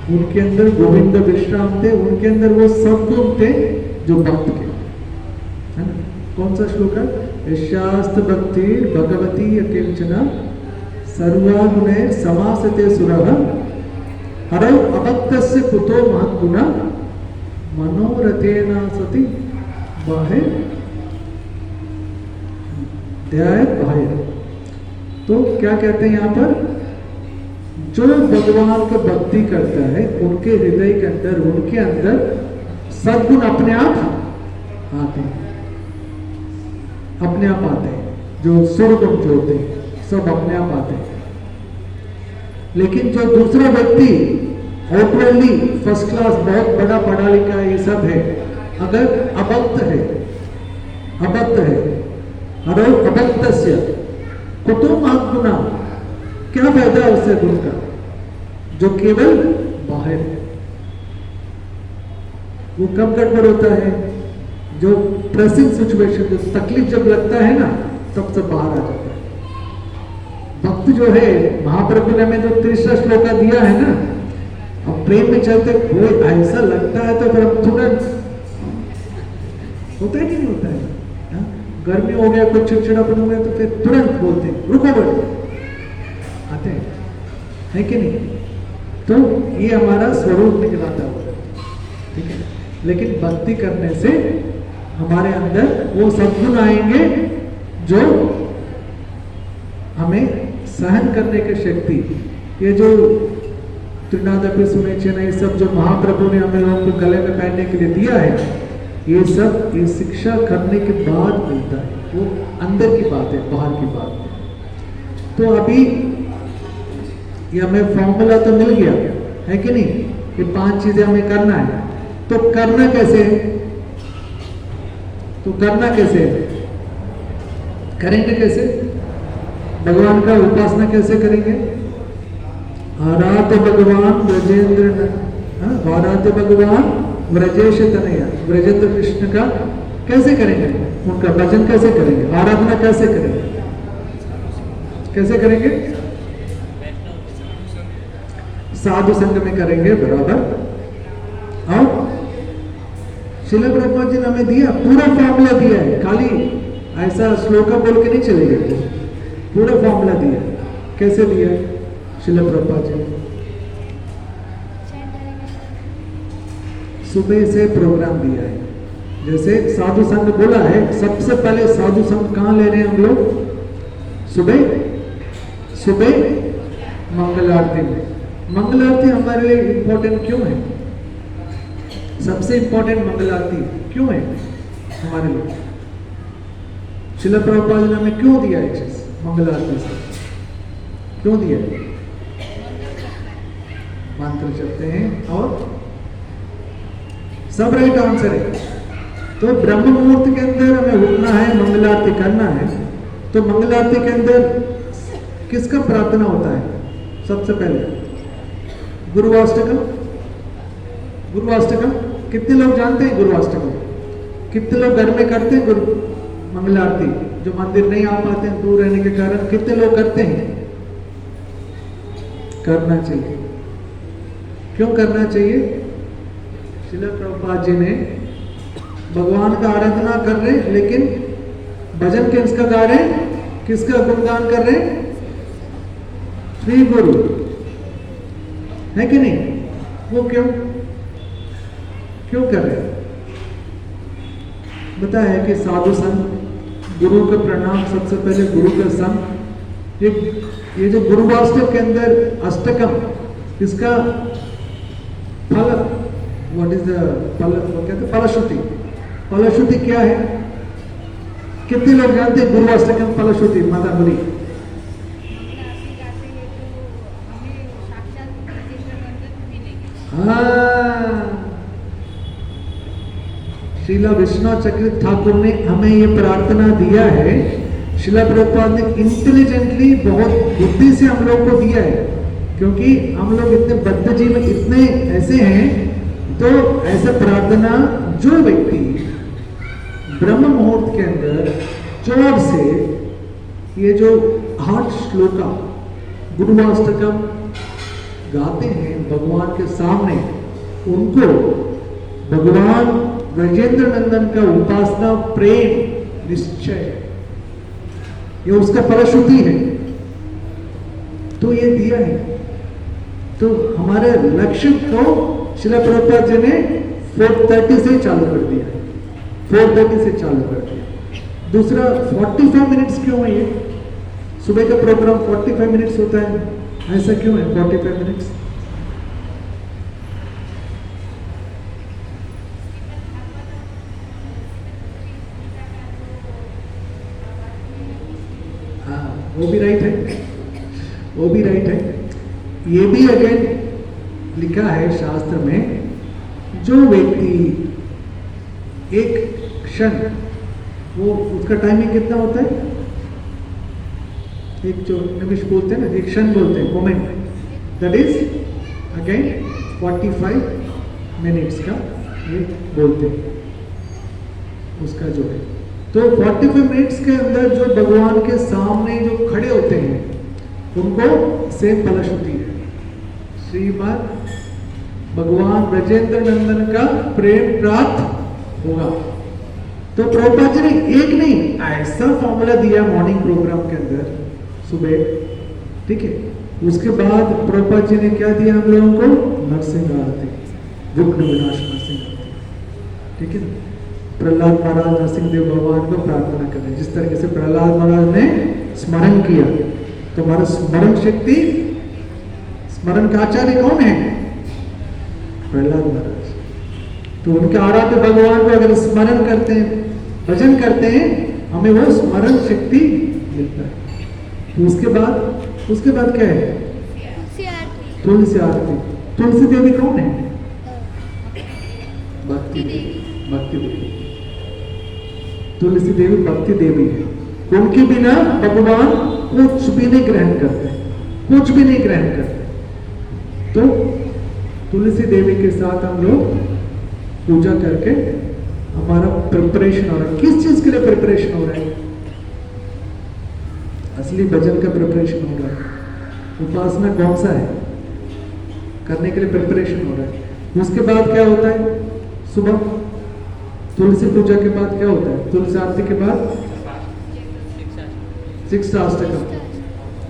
उनके अंदर गोविंद विश्राम थे, उनके अंदर वो सब गुण थे जो भक्त के, है ना? कौन सा श्लोक है? यशास्त्र भक्ति भगवती अकिंचना सर्वागुणे समासते सुरः हरौ अभक्तस्य कुतो महद्गुणा मनोरथेन सति बाहे ध्याय बाहे। तो क्या कहते हैं यहाँ पर? जो भगवान की भक्ति करता है उनके हृदय के अंदर, उनके अंदर सद्गुण अपने आप आते हैं, अपने आप आते हैं। जो सुरगुण जो होते हैं सब अपने आप आते हैं। लेकिन जो दूसरा व्यक्ति आउटवर्डली फर्स्ट क्लास, बहुत बड़ा पढ़ा लिखा ये सब है, अगर अभक्त है, अरे अभक्तस्य कुतो महद्गुणा, क्या फायदा है उससे गुण का जो केवल बाहर है? वो कब गड़बड़ होता है? जो प्रेसिंग सिचुएशन, जो तकलीफ जब लगता है ना, तब सब बाहर आ जाता है। भक्त जो है, महाप्रभु ने हमें जो 3 श्लोका दिया है ना, अब प्रेम में चलते कोई ऐसा लगता है तो फिर हम तुरंत, होता है कि नहीं होता है? गर्मी हो गया, कुछ चिड़चिड़ापन हो गया तो फिर तुरंत बोलते हैं रुको बैठो, आते हैं, है कि नहीं? तो ये हमारा स्वरूप निकलाता है, ठीक है। लेकिन भक्ति करने से हमारे अंदर वो सद्गुण आएंगे जो हमें सहन करने की शक्ति, ये जो त्रिनादपि सुने चेन्नई सब जो महाप्रभु ने हमें लोगों को गले में पहनने के लिए दिया है, ये सब ये शिक्षा करने के बाद मिलता है। वो अंदर की बात है, बाहर की बात है। तो अभी ये हमें फॉर्मूला तो मिल गया है कि नहीं? ये 5 चीजें हमें करना है। तो करना कैसे है? तो करना कैसे है? करेंगे कैसे? भगवान का उपासना कैसे करेंगे? आराध्य भगवान ब्रजेंद्र, आराध्य भगवान ब्रजेश तनया, ब्रजेंद्र कृष्ण का कैसे करेंगे? उनका भजन कैसे करेंगे? आराधना कैसे करेंगे? कैसे करेंगे? साधु संग में करेंगे, बराबर। और श्रील प्रभुपाद जी ने हमें दिया, पूरा फॉर्मूला दिया है, खाली ऐसा श्लोका बोल के नहीं चलेगा, पूरा फॉर्मूला दिया। कैसे दिया श्रील प्रभुपाद जी? सुबह से प्रोग्राम दिया है। जैसे साधु संघ बोला है, सबसे पहले साधु संघ कहाँ ले रहे हैं हम लोग? सुबह मंगल आरती में। मंगल आरती हमारे लिए इंपॉर्टेंट क्यों है? सबसे इंपॉर्टेंट मंगल आरती क्यों है हमारे लिए? श्रील प्रभुपाद ने हमें क्यों दिया है चीज? मंगल आरती से क्यों दिया? मंत्र जपते हैं और सब राइट आंसर है। तो ब्रह्म मुहूर्त के अंदर हमें उठना है, मंगल आरती करना है। तो मंगल आरती के अंदर किसका प्रार्थना होता है? सबसे पहले गुरुवाष्टकम। गुरुवाष्टकम कितने लोग जानते हैं? गुरुवाष्टकम कितने लोग घर में करते हैं? गुरु मंगल आरती जो मंदिर नहीं आ पाते हैं दूर रहने के कारण, कितने लोग करते हैं? करना चाहिए। क्यों करना चाहिए? श्रील प्रभुपाद जी ने भगवान का आराधना कर रहे हैं, लेकिन भजन किसका गा रहे हैं? किसका गुणगान कर रहे हैं? श्री गुरु, है कि नहीं? वो क्यों कर रहे हैं? बताया है कि साधु संत, गुरु का प्रणाम, सबसे पहले गुरु का संग। ये जो गुरुवाष्टक के अंदर अष्टकम, इसका फल, व्हाट इज द फल? वो कहते हैं फलश्रुति। फलश्रुति क्या है? कितने लोग जानते हैं गुरुवाष्टकम फलश्रुति? माता बोली। श्रीला विश्वनाथ चक्रवर्ती ठाकुर ने हमें ये प्रार्थना दिया है, शिला प्रभुपाद ने इंटेलिजेंटली बहुत बुद्धि से हम लोग को दिया है, क्योंकि हम लोग इतने बद्ध जीवन इतने ऐसे हैं, तो ऐसा प्रार्थना जो व्यक्ति ब्रह्म मुहूर्त के अंदर जोर से ये जो 8 श्लोका गुरुवाष्टकम गाते हैं भगवान के सामने, उनको भगवान ब्रजेंद्र नंदन का उपासना प्रेम निश्चय ये उसका फलश्रुति है, तो ये दिया है। तो हमारे लक्ष्य को श्रील प्रभुपाद जी ने 4:30 से चालू कर दिया है, 4:30 से चालू कर दिया। दूसरा 45 मिनट्स क्यों है? ये सुबह का प्रोग्राम 45 मिनट्स होता है, ऐसा क्यों है 45 मिनट्स? हाँ, वो भी राइट है, वो भी राइट है। ये भी अगेन लिखा है शास्त्र में, जो व्यक्ति एक क्षण, वो उसका टाइमिंग कितना होता है? एक जो निमिष बोलते हैं ना, एक क्षण बोलते हैं, moment, that is again 45 minutes का ये बोलते हैं उसका जो है। तो 45 मिनट्स के अंदर जो भगवान के सामने जो खड़े होते हैं उनको सेम फलश्रुति है, श्रीमद भगवान ब्रजेंद्र नंदन का प्रेम प्राप्त होगा। तो प्रभुपाद जी ने एक नहीं ऐसा फॉर्मूला दिया मॉर्निंग प्रोग्राम के अंदर सुबह, ठीक है। उसके बाद प्रभुपाद जी ने क्या दिया हम लोगों को? नरसिंह आरती, विघ्न विनाश नरसिंह आरती, ठीक है। प्रहलाद महाराज नरसिंह देव भगवान को प्रार्थना करें, जिस तरीके से प्रहलाद महाराज ने स्मरण किया, तो हमारा स्मरण शक्ति, स्मरण का आचार्य कौन है? प्रहलाद महाराज। तो उनके आराध्य भगवान को अगर स्मरण करते हैं, भजन करते हैं, हमें वो स्मरण शक्ति मिलता है। तो उसके बाद क्या है? तुलसी आरती। तुलसी देवी कौन है? भक्ति देवी। तुलसी देवी भक्ति देवी है। उनके बिना भगवान कुछ भी नहीं ग्रहण करते, कुछ भी नहीं ग्रहण करते। तो तुलसी देवी के साथ हम लोग पूजा करके हमारा प्रिपरेशन हो रहा है। किस चीज के लिए प्रिपरेशन हो रहा है? असली भजन का प्रिपरेशन हो रहा है। उपासना कौन सा है करने के लिए प्रिपरेशन हो रहा है। उसके बाद क्या होता है? सुबह तुलसी पूजा के बाद क्या होता है? तुलसी आरती के बाद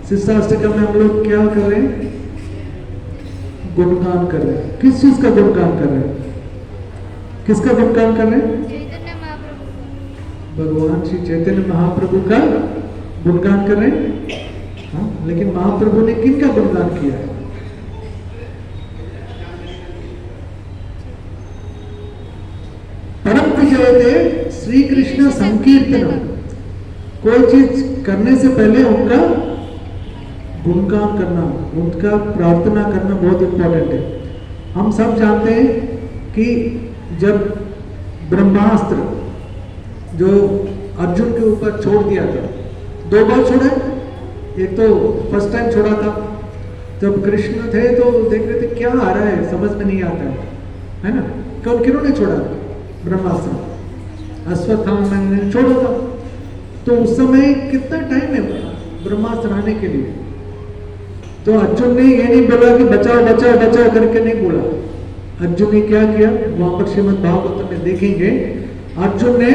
शिष्टाष्टकम में हम लोग क्या कर रहे हैं? गुणगान कर रहे हैं। किस चीज का गुणगान कर रहे हैं? किसका गुणगान कर रहे हैं? भगवान श्री चैतन्य महाप्रभु का गुणगान कर रहे हैं। हाँ, लेकिन महाप्रभु ने किन का गुणगान किया है? परम विजयते श्री कृष्ण संकीर्तनम। कोई चीज करने से पहले उनका गुणगान करना, उनका प्रार्थना करना बहुत इंपॉर्टेंट है। हम सब जानते हैं कि जब ब्रह्मास्त्र जो अर्जुन के ऊपर छोड़ दिया था, 2 बार छोड़ा। एक तो फर्स्ट टाइम छोड़ा था जब कृष्ण थे, तो देख रहे थे क्या आ रहा है, समझ में नहीं आता है ना। किन्होंने छोड़ा? ब्रह्मास्त्र, अश्वत्थामा ने छोड़ा था। तो उस समय कितना टाइम है ब्रह्मास्त्र आने के लिए? तो अर्जुन ने ये नहीं बोला कि बचाओ बचाओ बचाओ करके नहीं बोला। अर्जुन ने क्या किया? वहां पर श्रीमद् भागवत में देखेंगे, अर्जुन ने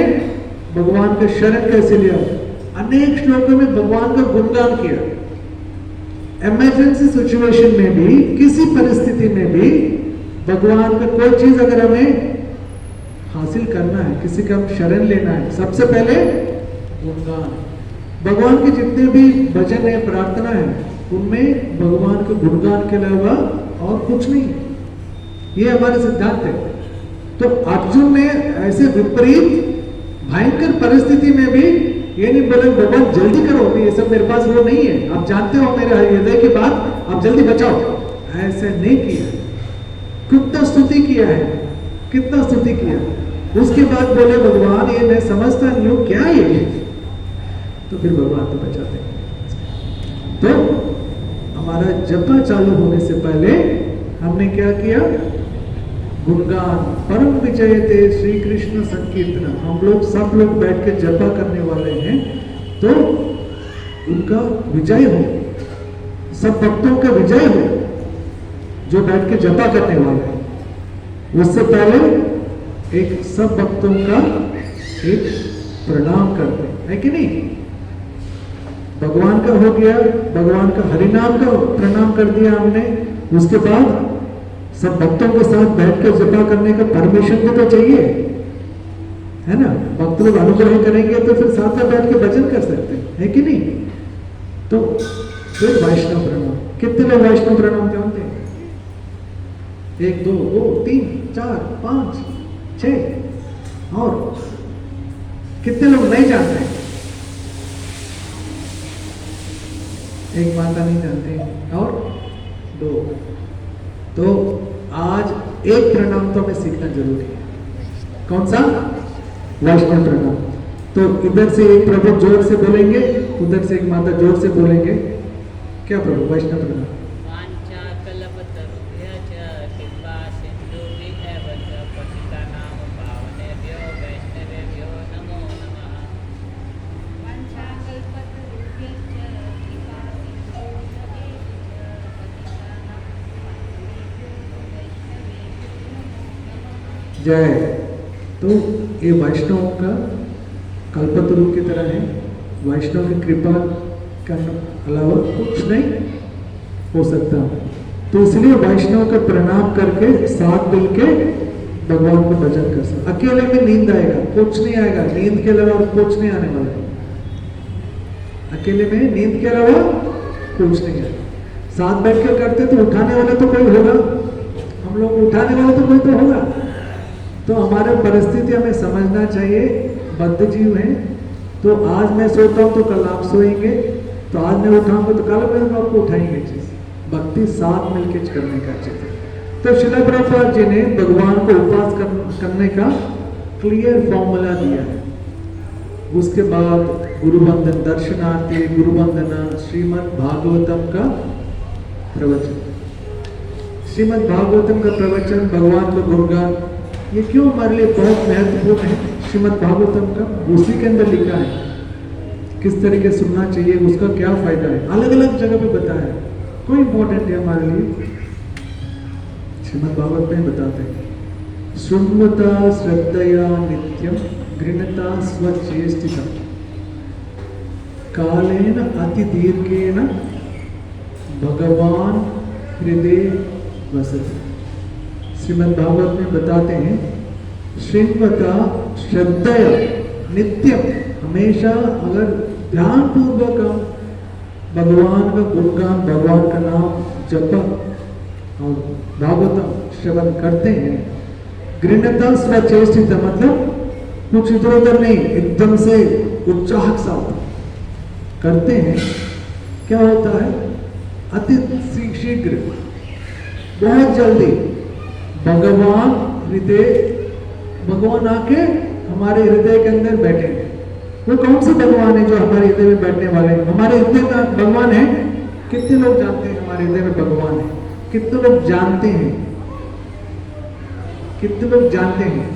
भगवान का शरण कैसे लिया। अनेक श्लोकों में भगवान का गुणगान किया। इमरजेंसी सिचुएशन में भी, किसी परिस्थिति में भी भगवान का कोई चीज अगर हमें हासिल करना है, किसी का शरण लेना है, सबसे पहले गुणगान। भगवान के जितने भी भजन है, प्रार्थना है, उनमें भगवान के गुणगान के अलावा और कुछ नहीं। ये हमारे सिद्धांत है। तो अर्जुन ने ऐसे विपरीत भयंकर परिस्थिति में भी ये नहीं बोले भगवान जल्दी करो, ये सब मेरे पास वो नहीं है, आप जानते हो मेरे हृदय की बात, आप जल्दी बचाओ, ऐसे नहीं किया। कितना स्तुति किया है, कितना स्तुति किया। उसके बाद बोले भगवान ये मैं समझता नहीं हूं क्या ये। तो फिर भगवान तो बचाते हैं। तो हमारा जपा चालू होने से पहले हमने क्या किया? गुणगान परम विजय थे श्री कृष्ण संकीर्तन। हम लोग सब लोग बैठ के जपा करने वाले हैं, तो उनका विजय हो, सब भक्तों का विजय हो जो बैठ के जपा करने वाले हैं। उससे पहले एक सब भक्तों का एक प्रणाम करते हैं कि नहीं? भगवान का हो गया, भगवान का हरिनाम का प्रणाम कर दिया हमने, उसके बाद सब भक्तों के साथ बैठकर जपा करने का परमिशन भी तो चाहिए, है ना? भक्त लोग अनुग्रह करेंगे तो फिर साथ में बैठ के भजन कर सकते हैं, है कि नहीं? तो फिर वैष्णव प्रणाम। कितने लोग वैष्णव प्रणाम जानते हैं? 1 2 3 4 5 6 और कितने लोग नहीं जानते हैं? एक माता नहीं जानते और 2। तो आज एक प्रणाम तो हमें सीखना जरूरी है। कौन सा? वैष्णव प्रणाम। तो इधर से एक प्रभु जोर से बोलेंगे, उधर से एक माता जोर से बोलेंगे। क्या प्रभु? वैष्णव प्रणाम। जय। तो ये वैष्णव का कल्पतरु की तरह है। वैष्णव की कृपा का अलावा कुछ नहीं हो सकता। तो इसलिए वैष्णव का प्रणाम करके साथ मिल के भगवान को भजन कर सकते। अकेले में नींद आएगा, कुछ नहीं आएगा। नींद के अलावा और कुछ नहीं आने वाला। अकेले में नींद के अलावा कुछ नहीं आएगा। साथ बैठ कर करते तो उठाने वाला तो कोई होगा, हम लोग उठाने वाला तो कोई तो होगा। तो हमारे परिस्थिति हमें समझना चाहिए। बद्ध जीव हैं, तो आज मैं सोता हूँ तो कल आप सोएंगे, तो आज मैं उठाऊंगा तो कल मैं आपको उठाएंगे। चीज भक्ति साथ मिलकर करने का चीज है। तो श्रील प्रभुपाद जी ने भगवान को उपास करने का क्लियर फॉर्मूला दिया है। उसके बाद गुरुबंधन दर्शनार्थी, गुरुबंधना, श्रीमद् भागवतम का प्रवचन। श्रीमद् भागवतम का प्रवचन, भगवान का गुणगान, ये क्यों हमारे लिए बहुत महत्वपूर्ण है? श्रीमद् भागवतम का उसी के अंदर लिखा है किस तरीके सुनना चाहिए, उसका क्या फायदा है, अलग अलग जगह पे बताया है। कोई इंपॉर्टेंट है हमारे लिए। श्रीमद् भागवत में बताते हैं, शृण्वता श्रद्धया नित्यम गृणता स्वचेष्टितम कालेन अति दीर्घेन भगवान हृदय वसति। श्रीमद् भागवत में बताते हैं, श्रृण्वता श्रद्धया नित्यम, हमेशा अगर ध्यान पूर्वक हम भगवान का गुणगान, भगवान का नाम जप और भागवतम श्रवण करते हैं, गृणता स्वचेष्टित मतलब कुछ इधर उधर नहीं, एकदम से उत्साह के साथ करते हैं, क्या होता है? अति शीघ्र, बहुत जल्दी भगवान हृदय, भगवान आके हमारे हृदय के अंदर बैठेंगे। वो कौन से भगवान है जो हमारे हृदय में बैठने वाले हैं? हमारे हृदय में भगवान है। कितने लोग जानते हैं हमारे हृदय में भगवान है? कितने लोग जानते हैं? कितने लोग जानते हैं?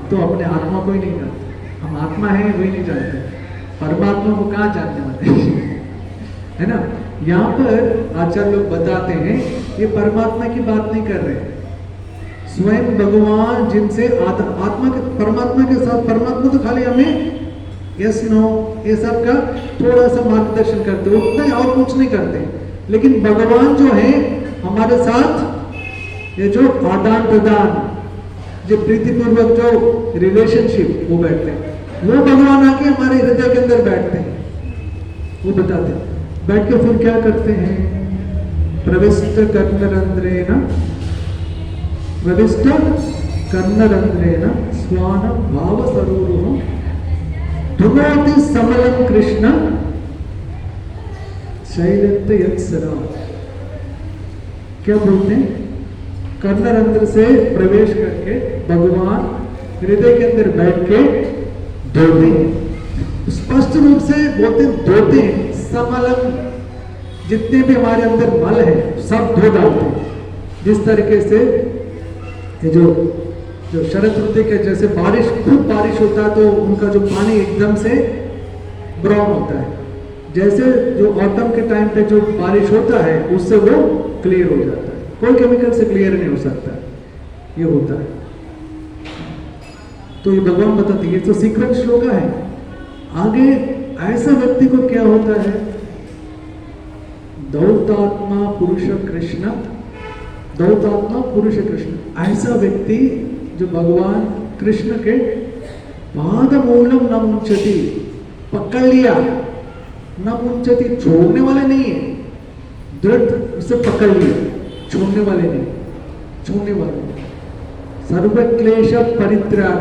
तो अपने आत्मा को ही नहीं जानते। हम आत्मा है वही नहीं जानते, परमात्मा को कहाँ जानने वाले है ना? यहाँ पर आचार्य लोग बताते हैं, ये परमात्मा की बात नहीं कर रहे, स्वयं भगवान जिनसे आत्मा के परमात्मा के साथ, परमात्मा तो खाली हमें यस नो ये सब का थोड़ा सा मार्गदर्शन करते, उतना और कुछ नहीं करते। लेकिन भगवान जो है हमारे साथ, ये जो आदान प्रदान, जो प्रीतिपूर्वक जो रिलेशनशिप, वो बैठते हैं। वो भगवान आके हमारे हृदय के अंदर बैठते हैं, वो बताते हैं। बैठ के फिर क्या करते हैं? प्रविष्ट कर्णरंध्रेण, प्रविष्ट कर्णरंध्रेण स्वान भाव सरोरुहं ध्रुवति समलं कृष्ण शैलत यत्सरा। क्या बोलते हैं? कर्णरंध्र से प्रवेश करके भगवान हृदय के अंदर बैठ के धोते हैं। स्पष्ट रूप से बोलते धोते हैं, समलम, जितने भी हमारे अंदर मल है सब धो डालते हैं। जिस तरीके से ये जो शरद ऋतु के जैसे बारिश, खूब बारिश होता है तो उनका जो पानी एकदम से ब्राउन होता है, जैसे जो ऑटम के टाइम पे जो बारिश होता है उससे वो क्लियर हो जाता है। कोई केमिकल से क्लियर नहीं हो सकता, ये होता है। तो ये भगवान बताते हैं, तो सीक्रेट श्लोक है। आगे ऐसा व्यक्ति को क्या होता है, दौतात्मा पुरुष कृष्ण, दौतात्मा पुरुष कृष्ण, ऐसा व्यक्ति जो भगवान कृष्ण के पाद मूलम न मुंचती, पकड़ लिया, न मुंचती, छोड़ने वाले नहीं है, दृढ़ उसे पकड़ लिया, छोड़ने वाले नहीं, छोड़ने वाले। सर्व क्लेश परित्याग,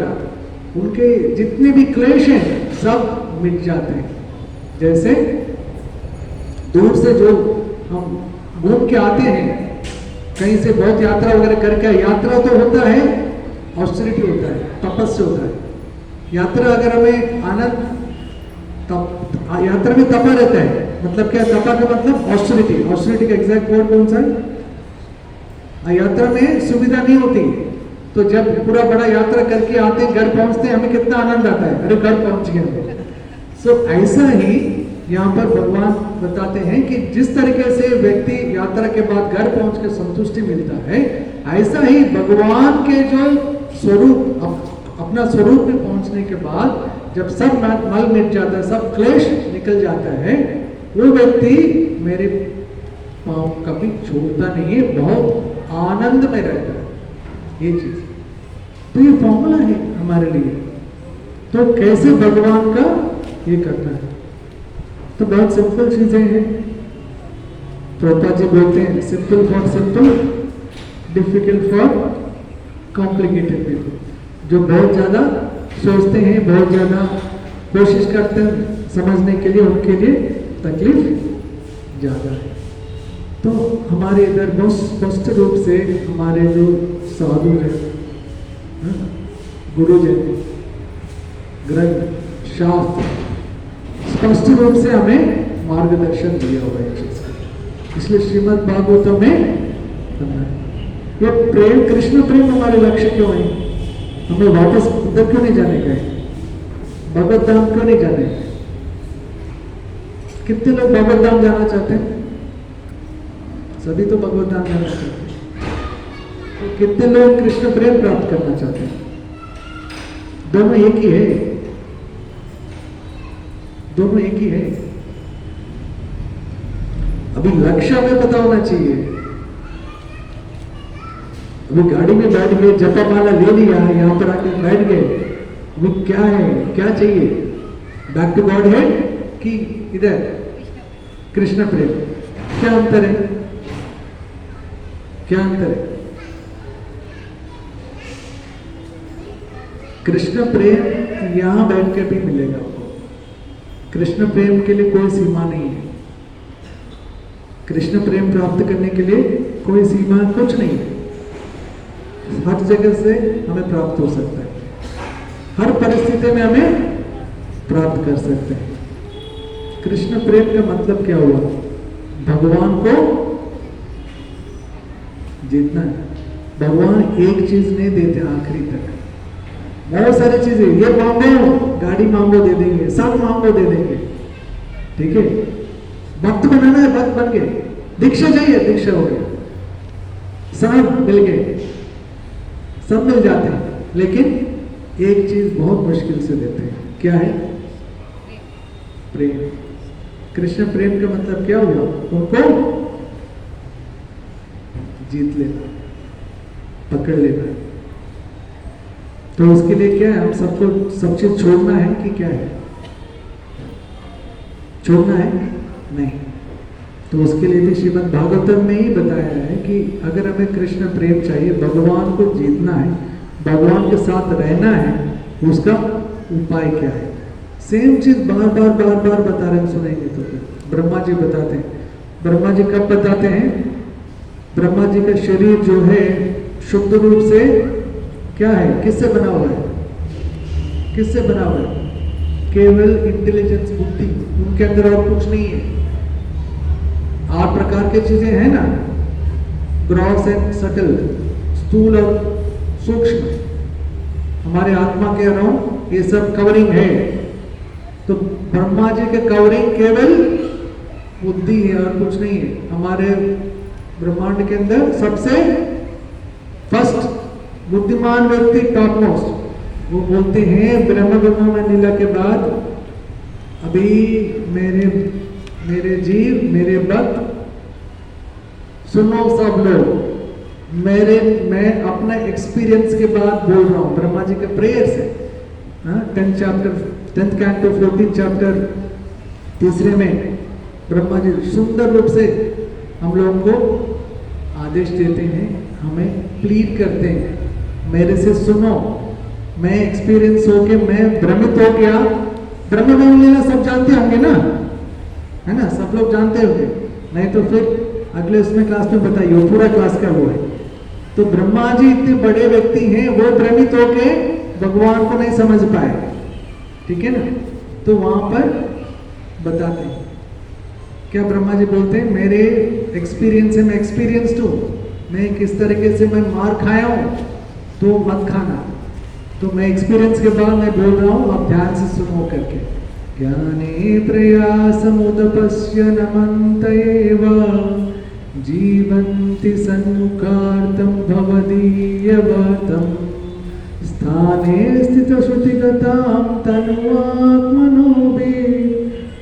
उनके जितने भी क्लेश हैं सब मिट जाते हैं। जैसे दूर से जो हम घूम के आते हैं, कहीं से बहुत यात्रा वगैरह करके, यात्रा तो होता है ऑस्टेरिटी होता है, तपस्या होता है। यात्रा अगर हमें आनंद, यात्रा में तपा रहता है, मतलब क्या, तपा का मतलब ऑस्टेरिटी, ऑस्टेरिटी का एग्जैक्ट वर्ड कौन सा है। यात्रा में सुविधा नहीं होती, तो जब पूरा बड़ा यात्रा करके आते हैं, घर पहुंचते हैं, हमें कितना आनंद आता है, अरे घर पहुंच गए। सो ऐसा ही यहाँ पर भगवान बताते हैं कि जिस तरीके से व्यक्ति यात्रा के बाद घर पहुंच के संतुष्टि मिलता है, ऐसा ही भगवान के जो स्वरूप, अपना स्वरूप में पहुंचने के बाद जब सब मल मिट जाता है, सब क्लेश निकल जाता है, वो व्यक्ति मेरे पांव कभी छोड़ता नहीं है, बहुत आनंद में रहता है। ये चीज तो ये फॉर्मूला है हमारे लिए। तो कैसे भगवान का ये करना है, तो बहुत सिंपल चीजें हैं। प्रभुपाद जी बोलते हैं, simple for simple, difficult for complicated people. जो बहुत ज्यादा सोचते हैं, बहुत ज्यादा कोशिश करते हैं समझने के लिए, उनके लिए तकलीफ ज्यादा है। तो हमारे इधर बहुत स्पष्ट रूप से हमारे जो साधु हैं, गुरु जी, ग्रंथ, शास्त्र स्पष्ट रूप से हमें मार्गदर्शन दिया हुआ है चीज का। इसलिए श्रीमद् भागवतम में ये प्रेम, कृष्ण प्रेम हमारे लक्ष्य क्यों है, हमें वापस उधर क्यों नहीं जाने गए, भगवत धाम क्यों नहीं जाने। कितने लोग भगवत धाम जाना चाहते हैं, सभी तो भगवत धाम जाना चाहते हैं। तो कितने लोग कृष्ण प्रेम प्राप्त करना चाहते हैं, दोनों एक ही है, दोनों एक ही है। अभी लक्ष्य हमें पता होना चाहिए। अभी गाड़ी में बैठ गए, जपा माला ले लिया, यहां पर आके बैठ गए, अभी क्या है, क्या चाहिए, बैक टू गॉड है कि इधर कृष्ण प्रेम, क्या अंतर है, क्या अंतर है। कृष्ण प्रेम यहां बैठ के भी मिलेगा आपको। कृष्ण प्रेम के लिए कोई सीमा नहीं है, कृष्ण प्रेम प्राप्त करने के लिए कोई सीमा कुछ नहीं है, हर जगह से हमें प्राप्त हो सकता है, हर परिस्थिति में हमें प्राप्त कर सकते हैं। कृष्ण प्रेम का मतलब क्या हुआ, भगवान को जीतना है। भगवान एक चीज नहीं देते आखिरी तक, बहुत सारी चीजें, ये मांगो गाड़ी मांगो दे देंगे, सब मांगो दे देंगे, ठीक है। भक्त बनाना है, भक्त बन गए, दीक्षा चाहिए, दीक्षा हो गया, सब मिल गए, सब मिल जाते हैं। लेकिन एक चीज बहुत मुश्किल से देते हैं, क्या है, प्रेम। कृष्ण प्रेम का मतलब क्या हुआ, उनको जीत लेना, पकड़ लेना। तो उसके लिए क्या है, हम सबको सब चीज छोड़ना है कि क्या है, छोड़ना है नहीं। तो उसके लिए भी श्रीमद् भागवतम में ही बताया है कि अगर हमें कृष्ण प्रेम चाहिए, भगवान को जीतना है, भगवान के साथ रहना है, उसका उपाय क्या है। सेम चीज बार बार बार बार बता रहे हैं, सुनेंगे तो ब्रह्मा जी बताते हैं। ब्रह्मा जी कब बताते हैं, ब्रह्मा जी का शरीर जो है शुद्ध रूप से क्या है, किससे बना हुआ है, किससे बना हुआ है, केवल इंटेलिजेंस, बुद्धि, उनके अंदर और कुछ नहीं है। 8 प्रकार की चीजें हैं ना, ग्रॉस एंड सटल, स्थूल और सूक्ष्म, हमारे आत्मा के अराउंड ये सब कवरिंग है। तो ब्रह्मा जी के कवरिंग केवल बुद्धि है और कुछ नहीं है। हमारे ब्रह्मांड के अंदर सबसे फर्स्ट बुद्धिमान व्यक्ति, टॉप मोस्ट, वो बोलते हैं ब्रह्म ब्रह्म में लीला के बाद, अभी मेरे जीव, मेरे भक्त सुनो सब लोग, मैं अपना एक्सपीरियंस के बाद बोल रहा हूं। ब्रह्मा जी के प्रेयर से 10th कैंटो 14th चैप्टर 3 में ब्रह्मा जी सुंदर रूप से हम लोगों को आदेश देते हैं, हमें प्लीड करते हैं, मेरे से सुनो। मैं एक्सपीरियंस होके मैं भ्रमित हो गया। ब्रह्म ब्रह्म लीला सब जानते होंगे ना, है ना, सब लोग जानते होंगे, नहीं तो फिर अगले उसमें क्लास में बताइए, पूरा क्लास का वो है। तो ब्रह्मा जी इतने बड़े व्यक्ति हैं, वो भ्रमित होके भगवान को नहीं समझ पाए, ठीक है ना। तो वहां पर बताते हैं क्या, ब्रह्मा जी बोलते हैं मेरे एक्सपीरियंस से मैं एक्सपीरियंस्ड हूं, मैं किस तरीके से मैं मार खाया हूं, तो मत खाना। तो मैं एक्सपीरियंस के बाद मैं बोल रहा हूं, आप ध्यान से सुनो करके। ज्ञाने प्रयासमुदपश्य नमन्तेव जीवन्ति सन्मुखार्तं भवदीयवतं स्थाने स्थितश्रुतिगतां तनुवात्मनोऽपि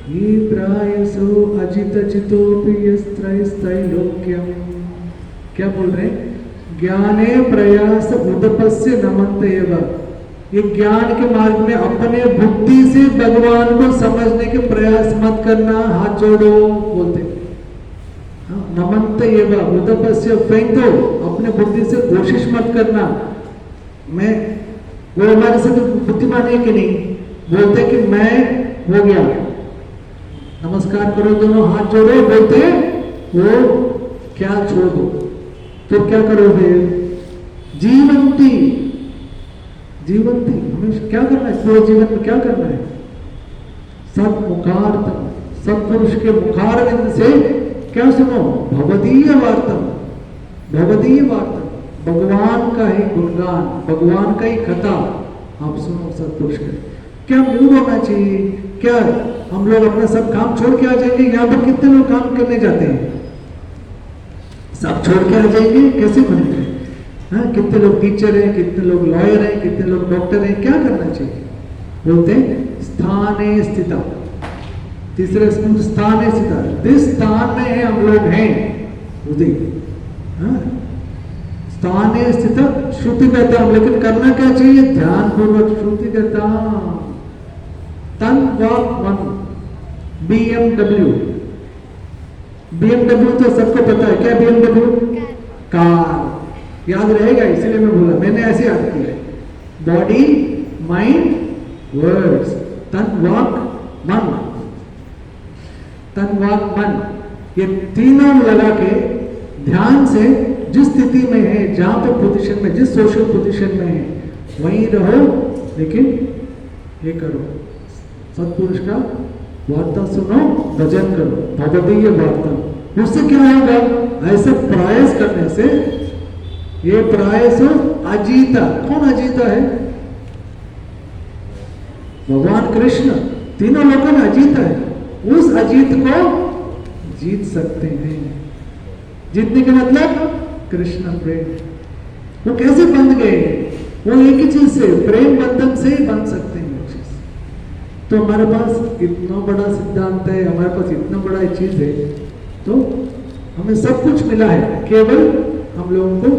हि प्रायसो अजितचितोऽपि यस्त्रैस्त्रैलोक्यम्। क्या बोल रहे हैं? ज्ञाने प्रयास उदपस्य नमन्तेव, ये ज्ञान के मार्ग में अपने बुद्धि से भगवान को समझने के प्रयास मत करना, हाथ जोड़ो बोलते। नमन्तेव उदपस्य, फेंक दो, अपने बुद्धि से कोशिश मत करना। मैं, वो हमारे से बुद्धिमान है कि नहीं, बोलते कि मैं हो गया, नमस्कार करो, दोनों हाथ जोड़ो, बोलते वो क्या छोड़ दो, फिर क्या करोगे? जीवंती, जीवंती हमेशा क्या करना है, पूरे जीवन में क्या करना है? सत्मुखार्थ, सत्पुरुष के मुखारविंद से क्या सुनो? भवदीय वार्तम, भवदीय वार्तम, भगवान का ही गुणगान, भगवान का ही कथा आप सुनो सत्पुरुष का। क्या मूड होना चाहिए? क्या हम लोग अपना सब काम छोड़ के आ जाएंगे? यहाँ पर कितने लोग काम करने जाते हैं, सब छोड़ के आ जाएंगे, कैसे बनेंगे? हाँ, कितने लोग टीचर हैं, कितने लोग लॉयर हैं, कितने लोग डॉक्टर हैं, क्या करना चाहिए? बोलते हैं स्थाने स्थिता, तीसरे स्थाने स्थिता, जिस स्थान में है हम लोग हैं उसी स्थाने स्थित श्रुतिगता। लेकिन करना क्या चाहिए? ध्यान पूर्वक श्रुतिगता, तन वाक मन। BMW तो सबको पता है, क्या BMW? कार, याद रहेगा, इसीलिए मैं बोला, मैंने ऐसे याद किया है। बॉडी, माइंड, वर्ड्स, तन वाक मन, तन वाक मन, ये तीनों लगा के ध्यान से जिस स्थिति में है, जहां पे पोजीशन में, जिस सोशल पोजीशन में है वहीं रहो, लेकिन ये करो, सत्पुरुष का वार्ता सुनो, भजन करो, भगवदीय वार्ता। उससे क्या होगा? ऐसा प्रयास करने से, ये प्रयास अजीता, कौन अजीता है? भगवान कृष्ण, तीनों लोगों में अजीता है, उस अजीत को जीत सकते हैं। जीतने का मतलब कृष्ण प्रेम। वो कैसे बंध गए? वो एक ही चीज से, प्रेम बंधन से ही बन सकते हैं वो चीज। तो हमारे पास इतना बड़ा सिद्धांत है, हमारे पास इतना बड़ा चीज है, तो हमें सब कुछ मिला है, केवल हम लोगों को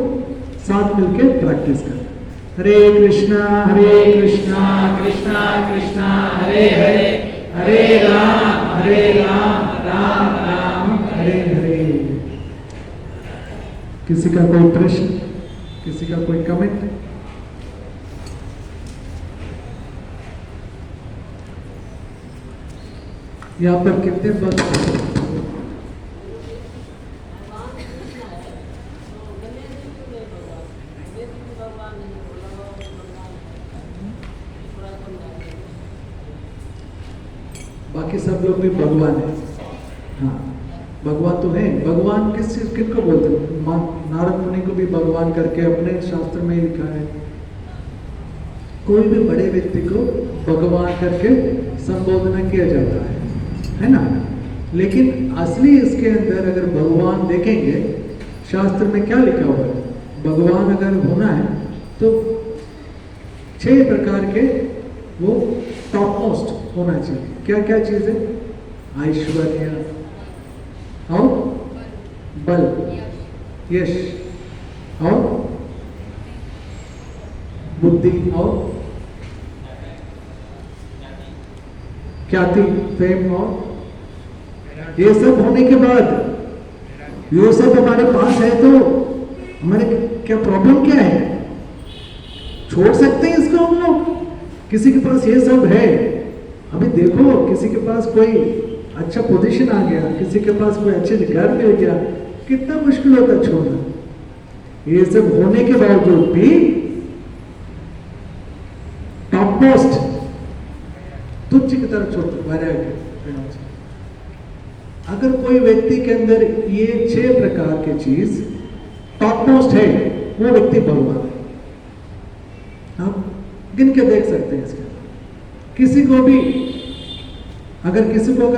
साथ मिलकर प्रैक्टिस करना। हरे कृष्णा कृष्णा कृष्णा हरे हरे, हरे राम राम राम हरे हरे। किसी का कोई प्रश्न, किसी का कोई कमेंट? यहाँ पर कितने बस बाकी सब लोग भी भगवान है। हाँ, भगवान तो है। भगवान किनको बोलते हैं? नारद मुनि को भी भगवान करके अपने शास्त्र में लिखा है। कोई भी बड़े व्यक्ति को भगवान करके संबोधन किया जाता है ना। लेकिन असली इसके अंदर अगर भगवान देखेंगे, शास्त्र में क्या लिखा हुआ है? भगवान अगर होना है तो 6 प्रकार के वो टॉप मोस्ट होना चाहिए। क्या क्या चीज है? ऐश्वर्य और बल, यश और बुद्धि और ख्याति, फेम, और ये सब होने के बाद ये सब हमारे पास है तो हमारे क्या प्रॉब्लम क्या है? छोड़ सकते हैं इसको हम लोग? किसी के पास ये सब है, अभी देखो किसी के पास कोई अच्छा पोजीशन आ गया, किसी के पास कोई अच्छे घर मिल गया, कितना मुश्किल होता है छोड़ना। ये सब होने के बावजूद भी टॉप मोस्ट तुच्छ की तरफ छोड़ते वैराग्य। अगर कोई व्यक्ति के अंदर ये 6 प्रकार के चीज टॉप मोस्ट है, वो व्यक्ति भगवान है। आप गिन के देख सकते हैं इसके अंदर। किसी को भी अगर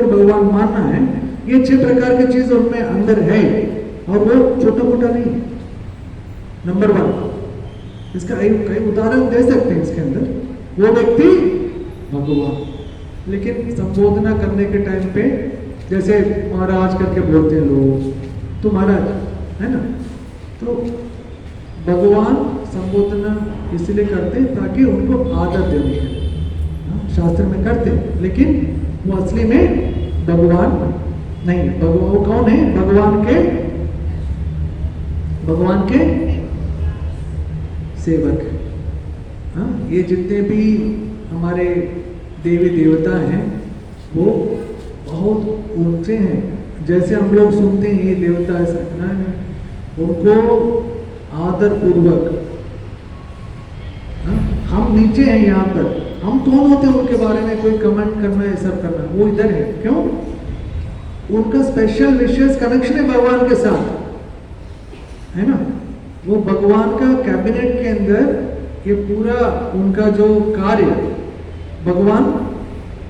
भगवान मानना है, ये 6 प्रकार की चीज उनमें अंदर है और वो छोटा मोटा नहीं है। नंबर 1, इसका कई उदाहरण दे सकते हैं इसके अंदर। वो व्यक्ति भगवान, लेकिन संबोधना करने के टाइम पे जैसे महाराज करके बोलते हैं लोग, तो महाराज है ना, तो भगवान संबोधना इसलिए करते हैं ताकि उनको आदर देनी है। शास्त्र में करते हैं, लेकिन वो असली में भगवान नहीं। भगवान वो कौन है? भगवान के सेवक। हाँ, ये जितने भी हमारे देवी देवता हैं वो बहुत ऊंचे हैं। जैसे हम लोग सुनते हैं ये देवता ऐसा ना, उनको आदर पूर्वक, हम नीचे हैं यहाँ पर, हम कौन होते हैं उनके बारे में कोई कमेंट करना, ये सब करना? वो इधर है। क्यों? उनका स्पेशल विशेष कनेक्शन है भगवान के साथ, है ना। वो भगवान का कैबिनेट के अंदर ये पूरा उनका जो कार्य भगवान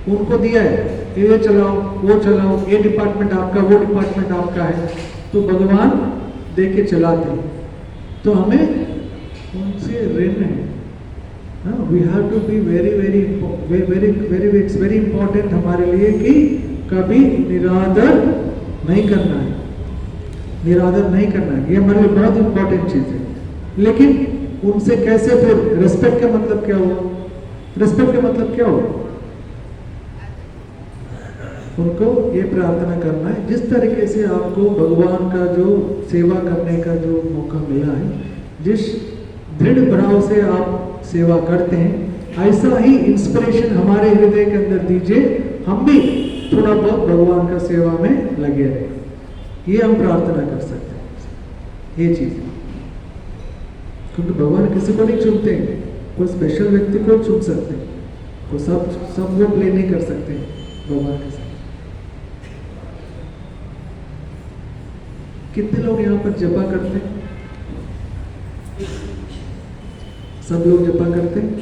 उनको दिया है, ये चलाओ, वो चलाओ, ये डिपार्टमेंट आपका, वो डिपार्टमेंट आपका है, तो भगवान दे के चलाते हैं। तो हमें उनसे ऋण है। We have to be very very very very it's very important हमारे लिए कि कभी निरादर नहीं करना है, निरादर नहीं करना है। ये हमारे लिए बहुत इंपॉर्टेंट चीज है। लेकिन उनसे कैसे फिर रिस्पेक्ट का मतलब क्या हुआ? रिस्पेक्ट का मतलब क्या हुआ? उनको ये प्रार्थना करना है, जिस तरीके से आपको भगवान का जो सेवा करने का जो मौका मिला है, जिस दृढ़ भाव से आप सेवा करते हैं, ऐसा ही इंस्पिरेशन हमारे हृदय के अंदर दीजिए, हम भी थोड़ा बहुत भगवान का सेवा में लगे रहे। ये हम प्रार्थना कर सकते हैं, ये चीज। क्योंकि भगवान किसी को नहीं चुनते हैं, कोई स्पेशल व्यक्ति को चुन सकते हैं, तो सब वो प्ले नहीं कर सकते हैं भगवान के साथ। कितने लोग यहाँ पर जपा करते हैं? सब लोग जपा करते हैं,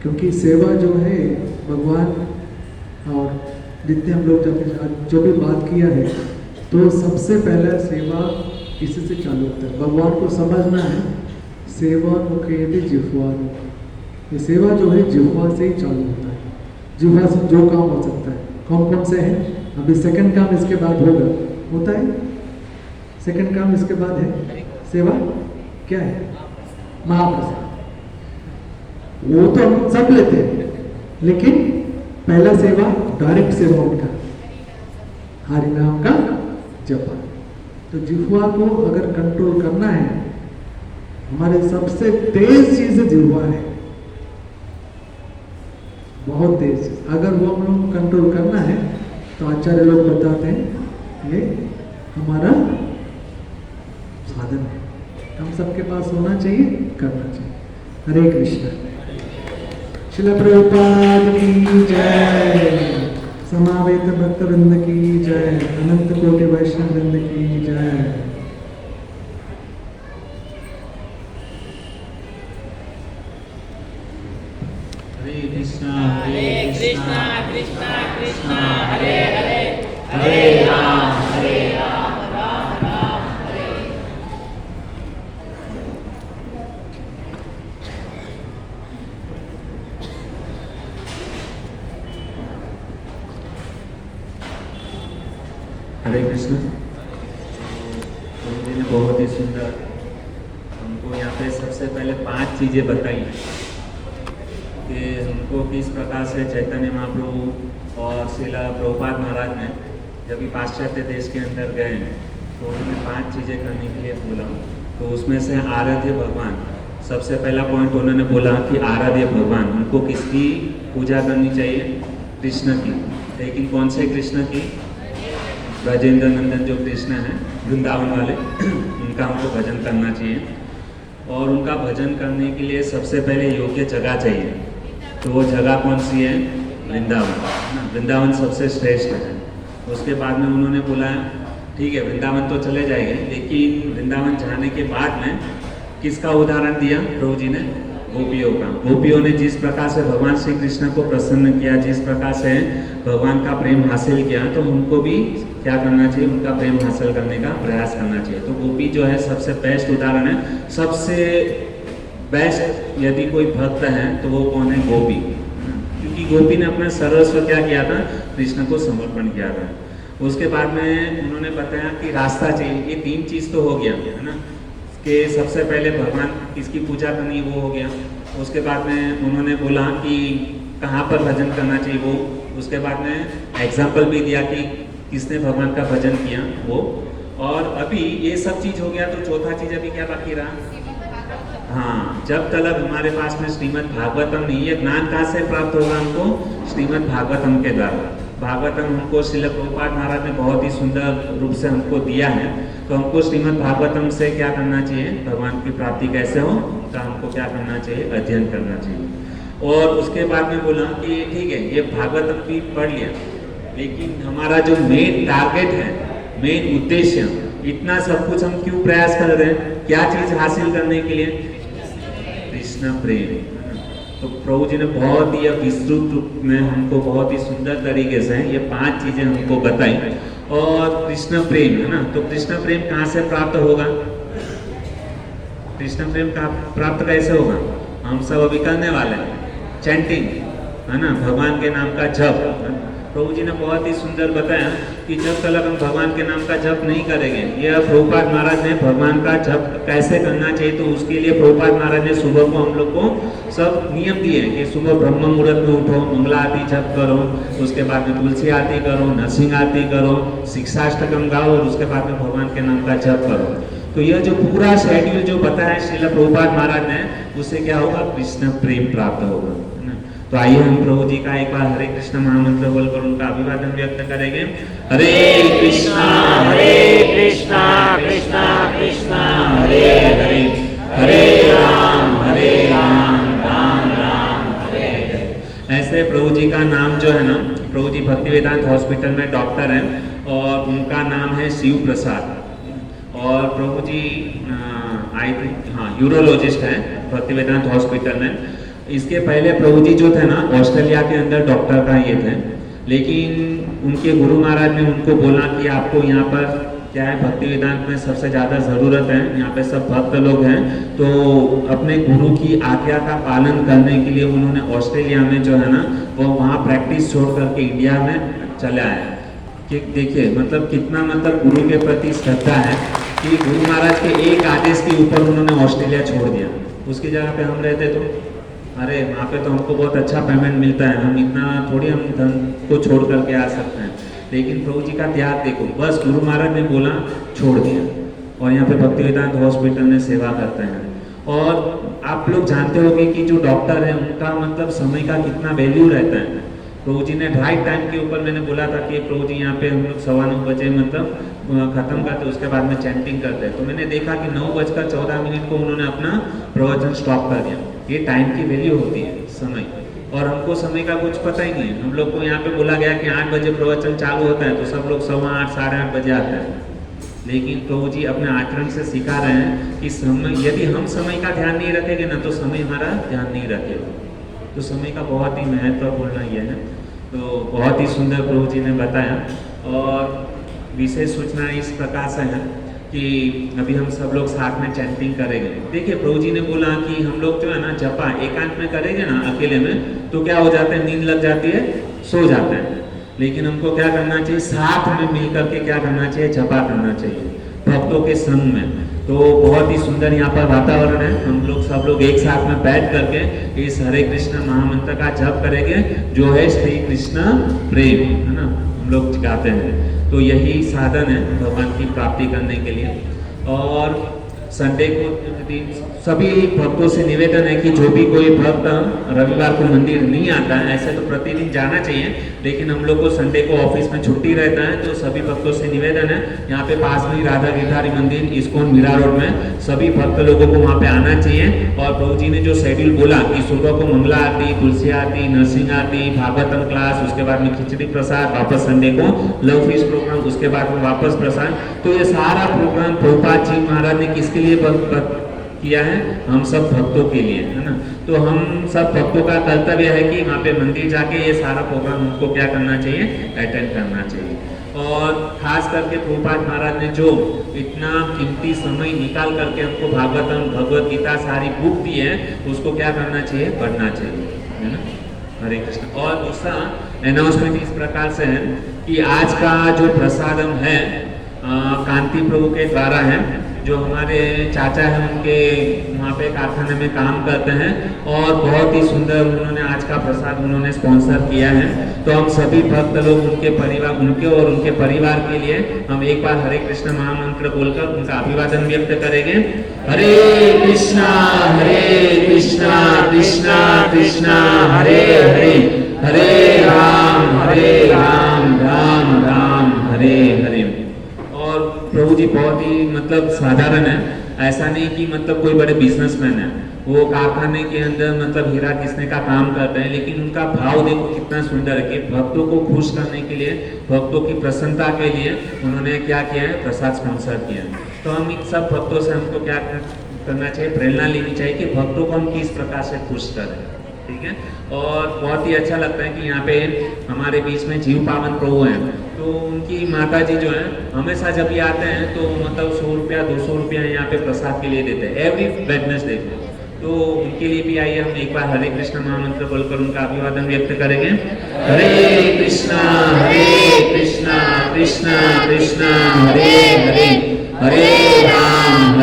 क्योंकि सेवा जो है भगवान, और जितने हम लोग जो भी बात किया है, तो सबसे पहला सेवा इसी से चालू होता है। भगवान को समझना है, सेवा मुखेति जिह्वा। ये सेवा जो है जिह्वा से ही चालू होता है। जिह्वा से जो काम हो सकता है, कौन कौन से हैं? अभी सेकंड काम इसके बाद होता है। सेकंड काम इसके बाद है सेवा। क्या है? महाप्रसाद। वो तो हम सब लेते हैं, लेकिन पहला सेवा डायरेक्ट सेवा उनका हरि नाम का जप। तो जिह्वा को अगर कंट्रोल करना है, हमारे सबसे तेज चीज जिह्वा है, बहुत तेज। अगर वो हम लोग कंट्रोल करना है तो आचार्य लोग बताते हैं ये हमारा साधन है, हम सबके पास होना चाहिए, करना चाहिए। हरे कृष्ण। श्रील प्रभुपाद की जय। समावेत भक्त वृंद की जय। अनंत कोटि वैष्णव वृंद की जय। हरे कृष्णा कृष्णा कृष्णा हरे हरे, हरे राम राम राम हरे। हरे कृष्ण। जी ने बहुत ही सुंदर हमको यहाँ पे सबसे पहले 5 चीज़ें बताई कि हमको किस प्रकार से चैतन्य महाप्रभु और श्रीला प्रभुपाद महाराज ने जब भी पाश्चात्य देश के अंदर गए तो उन्होंने 5 चीज़ें करने के लिए बोला। तो उसमें से आराध्य भगवान सबसे पहला पॉइंट उन्होंने बोला कि आराध्य भगवान उनको किसकी पूजा करनी चाहिए? कृष्ण की। लेकिन कौन से कृष्ण की? ब्रजेंद्र नंदन जो कृष्ण हैं वृंदावन वाले उनका हमको भजन करना चाहिए। और उनका भजन करने के लिए सबसे पहले योग्य जगह चाहिए। तो वो जगह कौन सी है? वृंदावन। वृंदावन सबसे श्रेष्ठ है। उसके बाद में उन्होंने बोला ठीक है वृंदावन तो चले जाएंगे, लेकिन वृंदावन जाने के बाद में किसका उदाहरण दिया प्रभु जी ने? गोपियों का। गोपियों ने जिस प्रकार से भगवान श्री कृष्ण को प्रसन्न किया, जिस प्रकार से भगवान का प्रेम हासिल किया, तो उनको भी क्या करना चाहिए? उनका प्रेम हासिल करने का प्रयास करना चाहिए। तो गोपी जो है सबसे बेस्ट उदाहरण है। सबसे बेस्ट यदि कोई भक्त है तो वो कौन है? गोपी। क्योंकि गोपी ने अपना सर्वस्व क्या किया था? कृष्ण को समर्पण किया था। उसके बाद में उन्होंने बताया कि रास्ता चाहिए। ये 3 चीज़ तो हो गया है ना, कि सबसे पहले भगवान किसकी पूजा करनी वो हो गया। उसके बाद में उन्होंने बोला कि कहाँ पर भजन करना चाहिए वो। उसके बाद में एग्जाम्पल भी दिया कि किसने भगवान का भजन किया वो। और अभी ये सब चीज़ हो गया तो चौथा चीज़ अभी क्या बाकी रहा? हाँ, जब तक हमारे पास में श्रीमद् भागवतम नहीं है, ज्ञान कहाँ से प्राप्त होगा हमको? श्रीमद् भागवतम के द्वारा। भागवतम हमको श्रील प्रभुपाद महाराज ने बहुत ही सुंदर रूप से हमको दिया है। तो हमको श्रीमद् भागवतम से क्या करना चाहिए? भगवान की प्राप्ति कैसे हो तो हमको क्या करना चाहिए? अध्ययन करना चाहिए। और उसके बाद में बोला कि ठीक है ये भागवतम भी पढ़ लिया, लेकिन हमारा जो मेन टारगेट है, मेन उद्देश्य, इतना सब कुछ हम क्यों प्रयास कर रहे हैं? क्या चीज़ हासिल करने के लिए? कृष्ण प्रेम। तो प्रभु जी ने बहुत ही विस्तृत रूप में हमको बहुत ही सुंदर तरीके से ये 5 चीजें हमको बताई। और कृष्ण प्रेम है ना, तो कृष्ण प्रेम कहाँ से प्राप्त होगा? कृष्ण प्रेम का प्राप्त कैसे होगा? हम सब अभी करने वाले हैं चैंटिंग है ना, भगवान के नाम का जप। प्रभु जी ने बहुत ही सुंदर बताया कि जब तक हम भगवान के नाम का जप नहीं करेंगे, यह प्रभुपाद महाराज ने भगवान का जप कैसे करना चाहिए तो उसके लिए प्रभुपाद महाराज ने सुबह को हम लोग को सब नियम दिए हैं कि सुबह ब्रह्म मुहूर्त में उठो, मंगला आरती जप करो, उसके बाद में तुलसी आरती करो, नरसिंह आरती करो, शिक्षाष्टकम गाओ और उसके बाद में भगवान के नाम का जप करो। तो यह जो पूरा शेड्यूल जो बताया श्रील प्रभुपाद महाराज ने, उससे क्या होगा? कृष्ण प्रेम प्राप्त होगा। तो आइए हम प्रभु जी का एक बार हरे कृष्ण महामंत्र बोलकर उनका अभिवादन व्यक्त करेंगे। हरे कृष्णा कृष्णा कृष्णा हरे हरे, हरे राम राम राम हरे हरे। ऐसे प्रभु जी का नाम जो है ना, प्रभु जी भक्ति वेदांत हॉस्पिटल में डॉक्टर हैं और उनका नाम है शिव प्रसाद। और प्रभु जी यूरोलॉजिस्ट हैं भक्ति वेदांत हॉस्पिटल में। इसके पहले प्रभु जी जो थे ना ऑस्ट्रेलिया के अंदर डॉक्टर का ये थे, लेकिन उनके गुरु महाराज ने उनको बोला कि आपको यहाँ पर क्या है भक्ति वेदांत में सबसे ज़्यादा ज़रूरत है, यहाँ पे सब भक्त लोग हैं। तो अपने गुरु की आज्ञा का पालन करने के लिए उन्होंने ऑस्ट्रेलिया में जो है ना वो वहाँ प्रैक्टिस छोड़ करके इंडिया में चले आए। कि देखिए मतलब कितना मतलब गुरु के प्रति श्रद्धा है कि गुरु महाराज के एक आदेश के ऊपर उन्होंने ऑस्ट्रेलिया छोड़ दिया। उसकी जगह पे हम रहते तो अरे वहाँ पे तो हमको बहुत अच्छा पेमेंट मिलता है, हम इतना थोड़ी हम धन को छोड़ करके आ सकते हैं। लेकिन प्रभु जी का त्याग देखो, बस गुरु महाराज ने बोला छोड़ दिया और यहाँ पे भक्ति वेदांत हॉस्पिटल में सेवा करते हैं। और आप लोग जानते होंगे कि जो डॉक्टर है उनका मतलब समय का कितना वैल्यू रहता है। प्रभु जी ने राइट टाइम के ऊपर मैंने बोला था कि प्रभु जी यहाँ पे हम लोग 9:15 बजे मतलब खत्म करते, उसके बाद में चैंटिंग करते हैं। तो मैंने देखा कि 9:14 को उन्होंने अपना प्रवचन स्टॉप कर दिया। ये टाइम की वैल्यू होती है, समय। और हमको समय का कुछ पता ही नहीं है। हम लोग को यहाँ पे बोला गया कि 8 बजे प्रवचन चालू होता है, तो सब लोग 8:15 साढ़े 8 बजे आते हैं। लेकिन प्रभु जी अपने आचरण से सिखा रहे हैं कि समय, यदि हम समय का ध्यान नहीं रखेंगे ना, तो समय हमारा ध्यान नहीं रखेगा। तो समय का बहुत ही महत्वपूर्ण ये है। तो बहुत ही सुंदर प्रभु जी ने बताया। और विशेष सूचना इस प्रकार से है कि अभी हम सब लोग साथ में चैंटिंग करेंगे। देखिए प्रभु जी ने बोला कि हम लोग जो है ना जपा एकांत में करेंगे ना अकेले में, तो क्या हो जाता है, नींद लग जाती है, सो जाते हैं। लेकिन हमको क्या करना चाहिए, साथ में मिल करके क्या करना चाहिए, जपा करना चाहिए भक्तों के संग में। तो बहुत ही सुंदर यहाँ पर वातावरण है। हम लोग सब लोग एक साथ में बैठ करके इस हरे कृष्ण महामंत्र का जप करेंगे, जो है श्री कृष्ण प्रेम, है ना, हम लोग गाते हैं। तो यही साधन है भगवान की प्राप्ति करने के लिए। और संडे को सभी भक्तों से निवेदन है कि जो भी कोई भक्त रविवार को मंदिर नहीं आता है, ऐसे तो प्रतिदिन जाना चाहिए, लेकिन हम लोग को संडे को ऑफिस में छुट्टी रहता है, तो सभी भक्तों से निवेदन है, यहाँ पे पास में राधा गिरधारी मंदिर इस्कॉन मीरा रोड में सभी भक्त लोगों को वहाँ पे आना चाहिए। और प्रभु जी ने जो शेड्यूल बोला कि सुबह को मंगला आरती, तुलसी आरती, नरसिंह आरती, भागवतम क्लास, उसके बाद में खिचड़ी प्रसाद, वापस संडे को लव फीस्ट प्रोग्राम, उसके बाद में वापस प्रसाद। तो ये सारा प्रोग्राम प्रभुपाद जी महाराज ने किसके लिए किया है, हम सब भक्तों के लिए, है ना। तो हम सब भक्तों का कर्तव्य है कि वहाँ पे मंदिर जाके ये सारा प्रोग्राम हमको क्या करना चाहिए, अटेंड करना चाहिए। और खास करके प्रभुपाद महाराज ने जो इतना कीमती समय निकाल करके हमको भागवतम, भगवत गीता सारी बुक दी है, उसको क्या करना चाहिए, पढ़ना चाहिए, है ना। हरे कृष्ण। और दूसरा अनाउंसमेंट इस प्रकार से है कि आज का जो प्रसादम है कांति प्रभु के द्वारा है, जो हमारे चाचा हैं उनके वहाँ पे कारखाने में काम करते हैं, और बहुत ही सुंदर उन्होंने आज का प्रसाद उन्होंने स्पॉन्सर किया है। तो हम सभी भक्त लोग उनके परिवार, उनके और उनके परिवार के लिए हम एक बार हरे कृष्ण महामंत्र बोलकर उनका अभिवादन व्यक्त करेंगे। हरे कृष्णा कृष्णा कृष्णा हरे हरे, हरे राम राम राम हरे हरे। और प्रभु जी बहुत ही मतलब साधारण है, ऐसा नहीं कि मतलब कोई बड़े बिजनेसमैन है, वो कारखाने के अंदर मतलब हीरा घिसने का काम करते हैं, लेकिन उनका भाव देखो कितना सुंदर है कि भक्तों को खुश करने के लिए, भक्तों की प्रसन्नता के लिए उन्होंने क्या किया है, प्रसाद स्पॉन्सर किया है। तो हम इन सब भक्तों से हमको क्या करना चाहिए, प्रेरणा लेनी चाहिए कि भक्तों को हम किस प्रकार से खुश करें, ठीक है। और बहुत ही अच्छा लगता है कि यहाँ पे हमारे बीच में जीव पावन प्रभु हैं, तो उनकी माता जी जो है हमेशा जब ये आते हैं तो मतलब 100 रुपया 200 रुपया यहाँ पे प्रसाद के लिए देते हैं एवरी वेडनेसडे को। तो उनके लिए भी आइए हम एक बार हरे कृष्ण महामंत्र बोलकर उनका अभिवादन व्यक्त करेंगे। हरे कृष्णा कृष्णा कृष्णा हरे हरे, हरे राम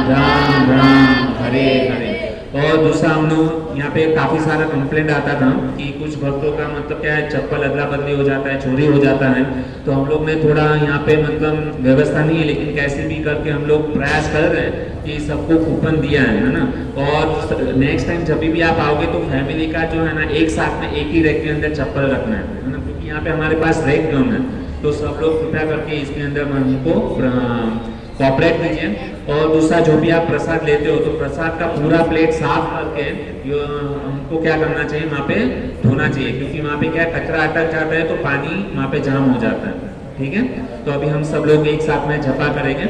राम राम हरे हरे। और दूसरा हम लोग यहाँ पे काफी सारा कंप्लेंट आता था कि कुछ भक्तों का मतलब क्या है, चप्पल अदला बदली हो जाता है, चोरी हो जाता है। तो हम लोग ने थोड़ा यहाँ पे मतलब व्यवस्था नहीं है, लेकिन कैसे भी करके हम लोग प्रयास कर रहे हैं कि सबको कूपन दिया है ना। और नेक्स्ट टाइम जब भी आप आओगे तो फैमिली का जो है ना एक साथ में एक ही रैक के अंदर चप्पल रखना है ना, क्योंकि यहाँ पे हमारे पास रैक कम है। तो सब लोग कृपया करके इसके अंदर हमको कॉपरेट कीजिए। और दूसरा जो भी आप प्रसाद लेते हो तो प्रसाद का पूरा प्लेट साफ करके हमको क्या करना चाहिए, वहाँ पे धोना चाहिए, क्योंकि वहाँ पे क्या कचरा अटक जाता है तो पानी वहाँ पे जाम हो जाता है, ठीक है। तो अभी हम सब लोग एक साथ में जपा करेंगे।